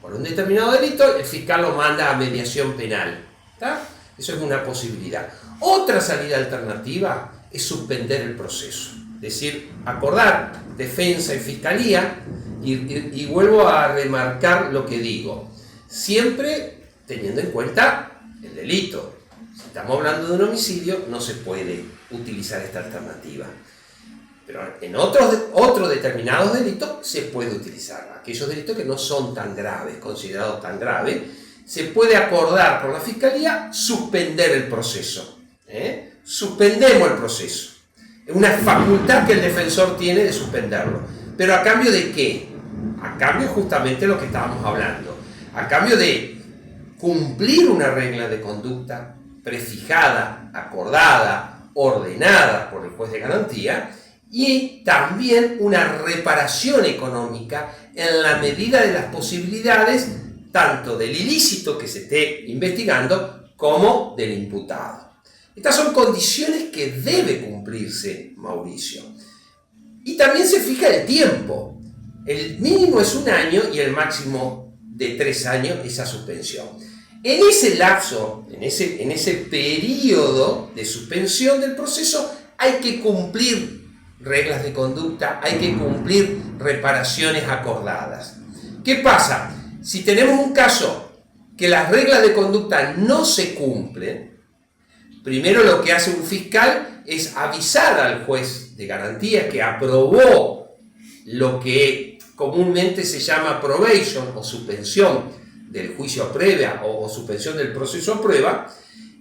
Por un determinado delito, el fiscal lo manda a mediación penal. ¿Está? Eso es una posibilidad. Otra salida alternativa es suspender el proceso. Es decir, acordar defensa y fiscalía, y vuelvo a remarcar lo que digo, siempre teniendo en cuenta el delito. Si estamos hablando de un homicidio, no se puede utilizar esta alternativa. Pero en otros determinados delitos se puede utilizar. Aquellos delitos que no son tan graves, considerados tan graves, se puede acordar con la fiscalía suspender el proceso. Suspendemos el proceso. Es una facultad que el defensor tiene de suspenderlo. ¿Pero a cambio de qué? A cambio justamente de lo que estábamos hablando. A cambio de cumplir una regla de conducta prefijada, acordada, ordenada por el juez de garantía, y también una reparación económica en la medida de las posibilidades tanto del ilícito que se esté investigando como del imputado. Estas son condiciones que debe cumplirse, Mauricio. Y también se fija el tiempo. El mínimo es 1 año y el máximo de 3 años esa suspensión. En ese lapso, en ese periodo de suspensión del proceso, hay que cumplir reglas de conducta, hay que cumplir reparaciones acordadas. ¿Qué pasa? Si tenemos un caso que las reglas de conducta no se cumplen, primero lo que hace un fiscal es avisar al juez de garantía que aprobó lo que comúnmente se llama probation o suspensión del juicio a prueba o suspensión del proceso a prueba,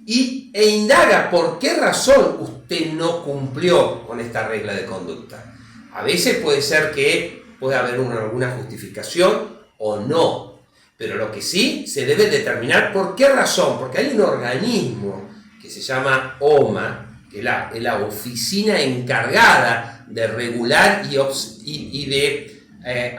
e indaga por qué razón usted no cumplió con esta regla de conducta. A veces puede ser que pueda haber alguna justificación o no, pero lo que sí se debe determinar por qué razón, porque hay un organismo que se llama OMA, que es la oficina encargada de regular y de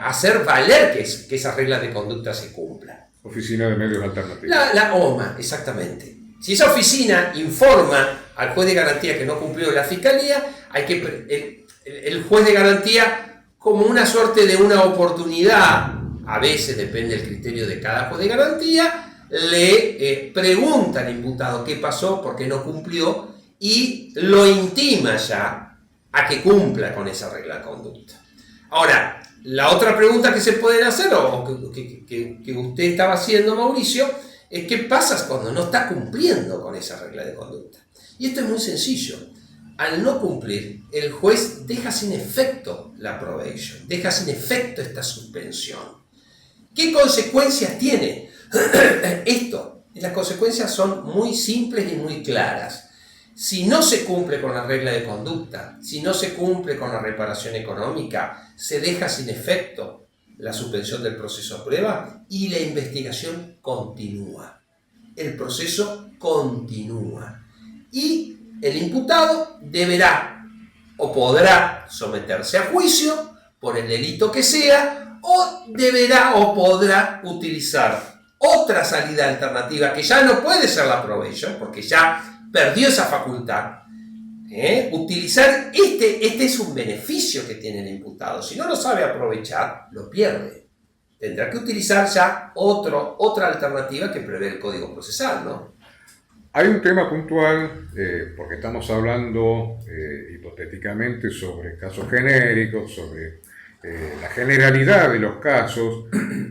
hacer valer que esas reglas de conducta se cumplan. Oficina de Medios Alternativos. La OMA, exactamente. Si esa oficina informa al juez de garantía que no cumplió la fiscalía, el juez de garantía, como una suerte de una oportunidad, a veces depende del criterio de cada juez de garantía, le pregunta al imputado qué pasó, por qué no cumplió, y lo intima ya a que cumpla con esa regla de conducta. Ahora, la otra pregunta que se pueden hacer, o que usted estaba haciendo, Mauricio, es qué pasa cuando no está cumpliendo con esa regla de conducta. Y esto es muy sencillo. Al no cumplir, el juez deja sin efecto la probation, deja sin efecto esta suspensión. ¿Qué consecuencias tiene esto? Las consecuencias son muy simples y muy claras. Si no se cumple con la regla de conducta, si no se cumple con la reparación económica, se deja sin efecto la suspensión del proceso a prueba y la investigación continúa. El proceso continúa. Y el imputado deberá o podrá someterse a juicio por el delito que sea, o deberá o podrá utilizar otra salida alternativa que ya no puede ser la probation, porque ya perdió esa facultad. Utilizar este es un beneficio que tiene el imputado. Si no lo sabe aprovechar, lo pierde. Tendrá que utilizar ya otra alternativa que prevé el Código Procesal, ¿no? Hay un tema puntual, porque estamos hablando hipotéticamente sobre casos genéricos, sobre la generalidad de los casos,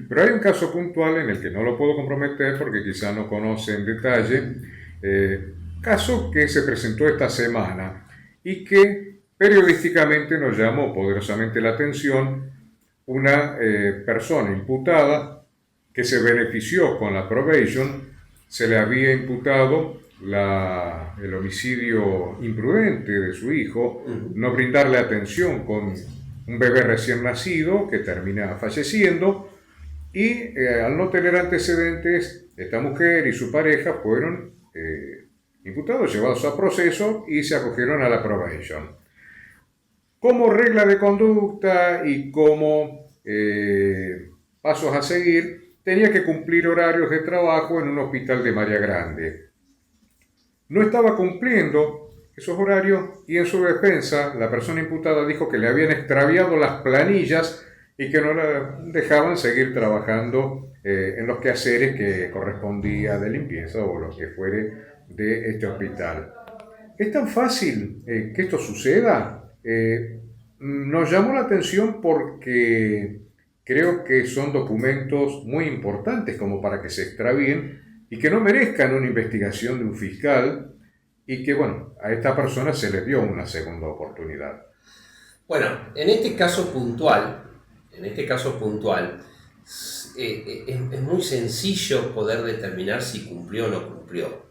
pero hay un caso puntual en el que no lo puedo comprometer porque quizá no conoce en detalle, Caso que se presentó esta semana y que periodísticamente nos llamó poderosamente la atención. Una persona imputada que se benefició con la probation, se le había imputado el homicidio imprudente de su hijo, no brindarle atención con un bebé recién nacido que termina falleciendo, y al no tener antecedentes, esta mujer y su pareja fueron imputados, llevados a proceso y se acogieron a la probation. Como regla de conducta y como pasos a seguir, tenía que cumplir horarios de trabajo en un hospital de María Grande. No estaba cumpliendo esos horarios y en su defensa la persona imputada dijo que le habían extraviado las planillas y que no la dejaban seguir trabajando en los quehaceres que correspondía de limpieza o lo que fuere de este hospital. ¿Es tan fácil que esto suceda? Nos llamó la atención porque creo que son documentos muy importantes como para que se extravíen y que no merezcan una investigación de un fiscal, y que, bueno, a esta persona se le dio una segunda oportunidad. Bueno, en este caso puntual, es muy sencillo poder determinar si cumplió o no cumplió.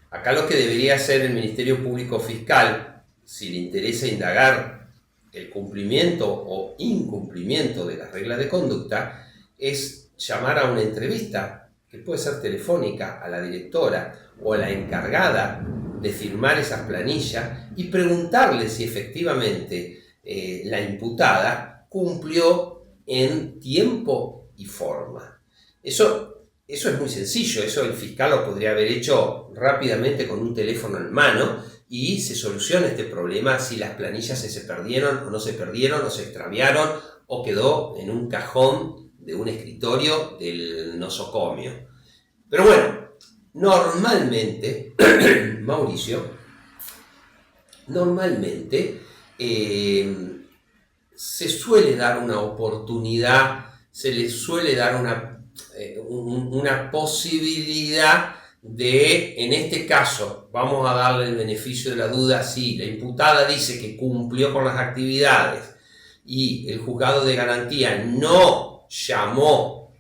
Acá lo que debería hacer el Ministerio Público Fiscal, si le interesa indagar el cumplimiento o incumplimiento de las reglas de conducta, es llamar a una entrevista, que puede ser telefónica, a la directora o a la encargada de firmar esas planillas y preguntarle si efectivamente la imputada cumplió en tiempo y forma. Eso es muy sencillo, eso el fiscal lo podría haber hecho rápidamente con un teléfono en mano y se soluciona este problema si las planillas se perdieron o no se perdieron o se extraviaron o quedó en un cajón de un escritorio del nosocomio. Pero bueno, normalmente, Mauricio, se suele dar una oportunidad, se le suele dar una posibilidad de, en este caso, vamos a darle el beneficio de la duda, si la imputada dice que cumplió con las actividades y el juzgado de garantía no llamó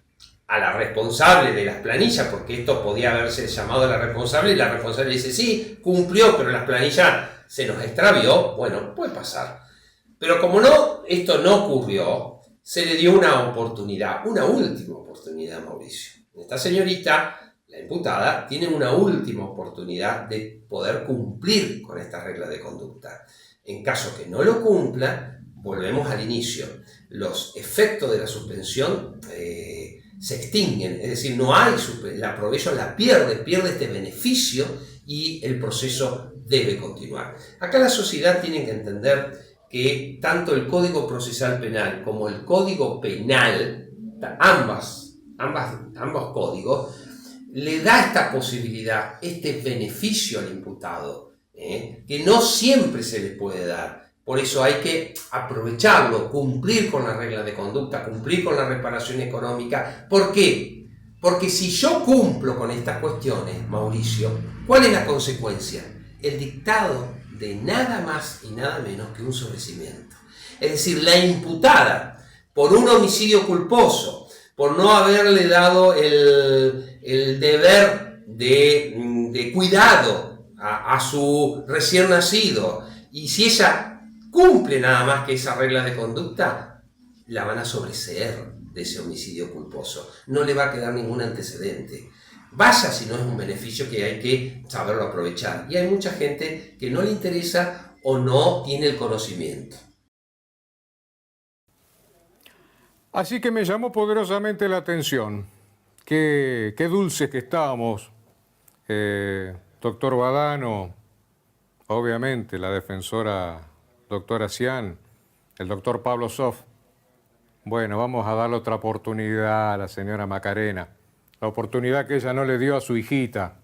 a la responsable de las planillas, porque esto podía haberse llamado a la responsable y la responsable dice, sí, cumplió, pero las planillas se nos extravió, bueno, puede pasar. Pero como esto no ocurrió, se le dio una oportunidad, una última oportunidad, Mauricio. Esta señorita, la imputada, tiene una última oportunidad de poder cumplir con estas reglas de conducta. En caso que no lo cumpla, volvemos al inicio. Los efectos de la suspensión se extinguen, es decir, no hay la probation, la pierde este beneficio y el proceso debe continuar. Acá la sociedad tiene que entender que tanto el Código Procesal Penal como el Código Penal, ambos códigos, le da esta posibilidad, este beneficio al imputado, que no siempre se le puede dar. Por eso hay que aprovecharlo, cumplir con las reglas de conducta, cumplir con la reparación económica. ¿Por qué? Porque si yo cumplo con estas cuestiones, Mauricio, ¿cuál es la consecuencia? El dictado de nada más y nada menos que un sobrecimiento. Es decir, la imputada, por un homicidio culposo, por no haberle dado el deber de cuidado a su recién nacido, y si ella cumple nada más que esa regla de conducta, la van a sobreseer de ese homicidio culposo. No le va a quedar ningún antecedente. Vaya si no es un beneficio que hay que saberlo aprovechar. Y hay mucha gente que no le interesa o no tiene el conocimiento. Así que me llamó poderosamente la atención. Qué dulces que estábamos. Doctor Badano, obviamente la defensora doctora Cian, el doctor Pablo Sof. Bueno, vamos a darle otra oportunidad a la señora Macarena. La oportunidad que ella no le dio a su hijita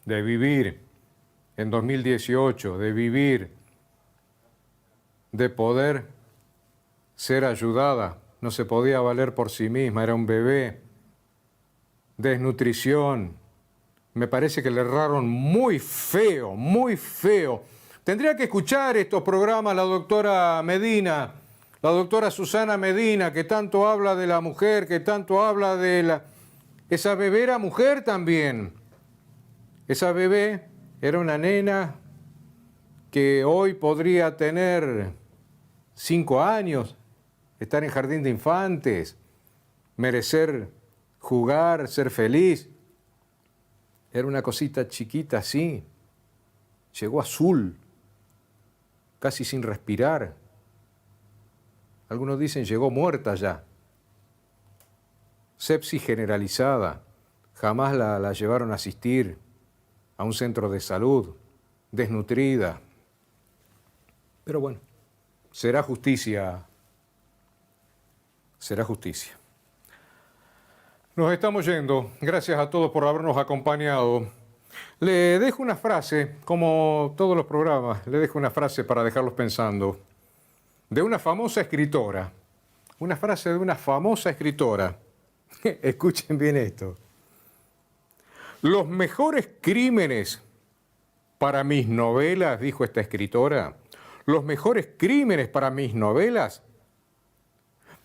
de vivir en 2018, de vivir, de poder ser ayudada. No se podía valer por sí misma, era un bebé. Desnutrición, Me parece que le erraron muy feo, muy feo. Tendría que escuchar estos programas la doctora Medina, la doctora Susana Medina, que tanto habla de la mujer, que tanto habla de la... Esa bebé era mujer también. Esa bebé era una nena que hoy podría tener 5 años, estar en jardín de infantes, merecer jugar, ser feliz. Era una cosita chiquita así. Llegó azul, casi sin respirar. Algunos dicen llegó muerta ya. Sepsis generalizada. Jamás la llevaron a asistir a un centro de salud, desnutrida. Pero bueno, será justicia. Será justicia. Nos estamos yendo. Gracias a todos por habernos acompañado. Le dejo una frase, como todos los programas, le dejo una frase para dejarlos pensando, de una famosa escritora. Una frase de una famosa escritora. Escuchen bien esto. Los mejores crímenes para mis novelas, dijo esta escritora, los mejores crímenes para mis novelas.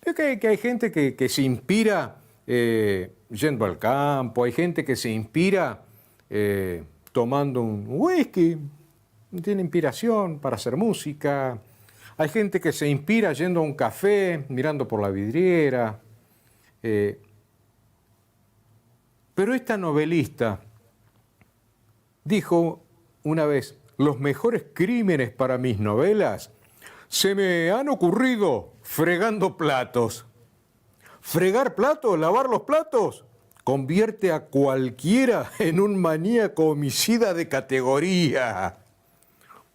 Veo que hay gente que se inspira yendo al campo, hay gente que se inspira tomando un whisky, tiene inspiración para hacer música, hay gente que se inspira yendo a un café, mirando por la vidriera. Pero esta novelista dijo una vez, los mejores crímenes para mis novelas se me han ocurrido fregando platos. Fregar platos, lavar los platos, convierte a cualquiera en un maníaco homicida de categoría.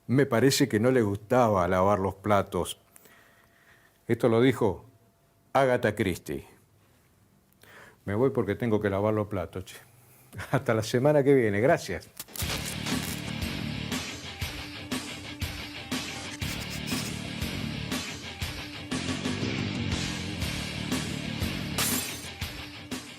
Me parece que no le gustaba lavar los platos. Esto lo dijo Agatha Christie. Me voy porque tengo que lavar los platos, che. Hasta la semana que viene. Gracias.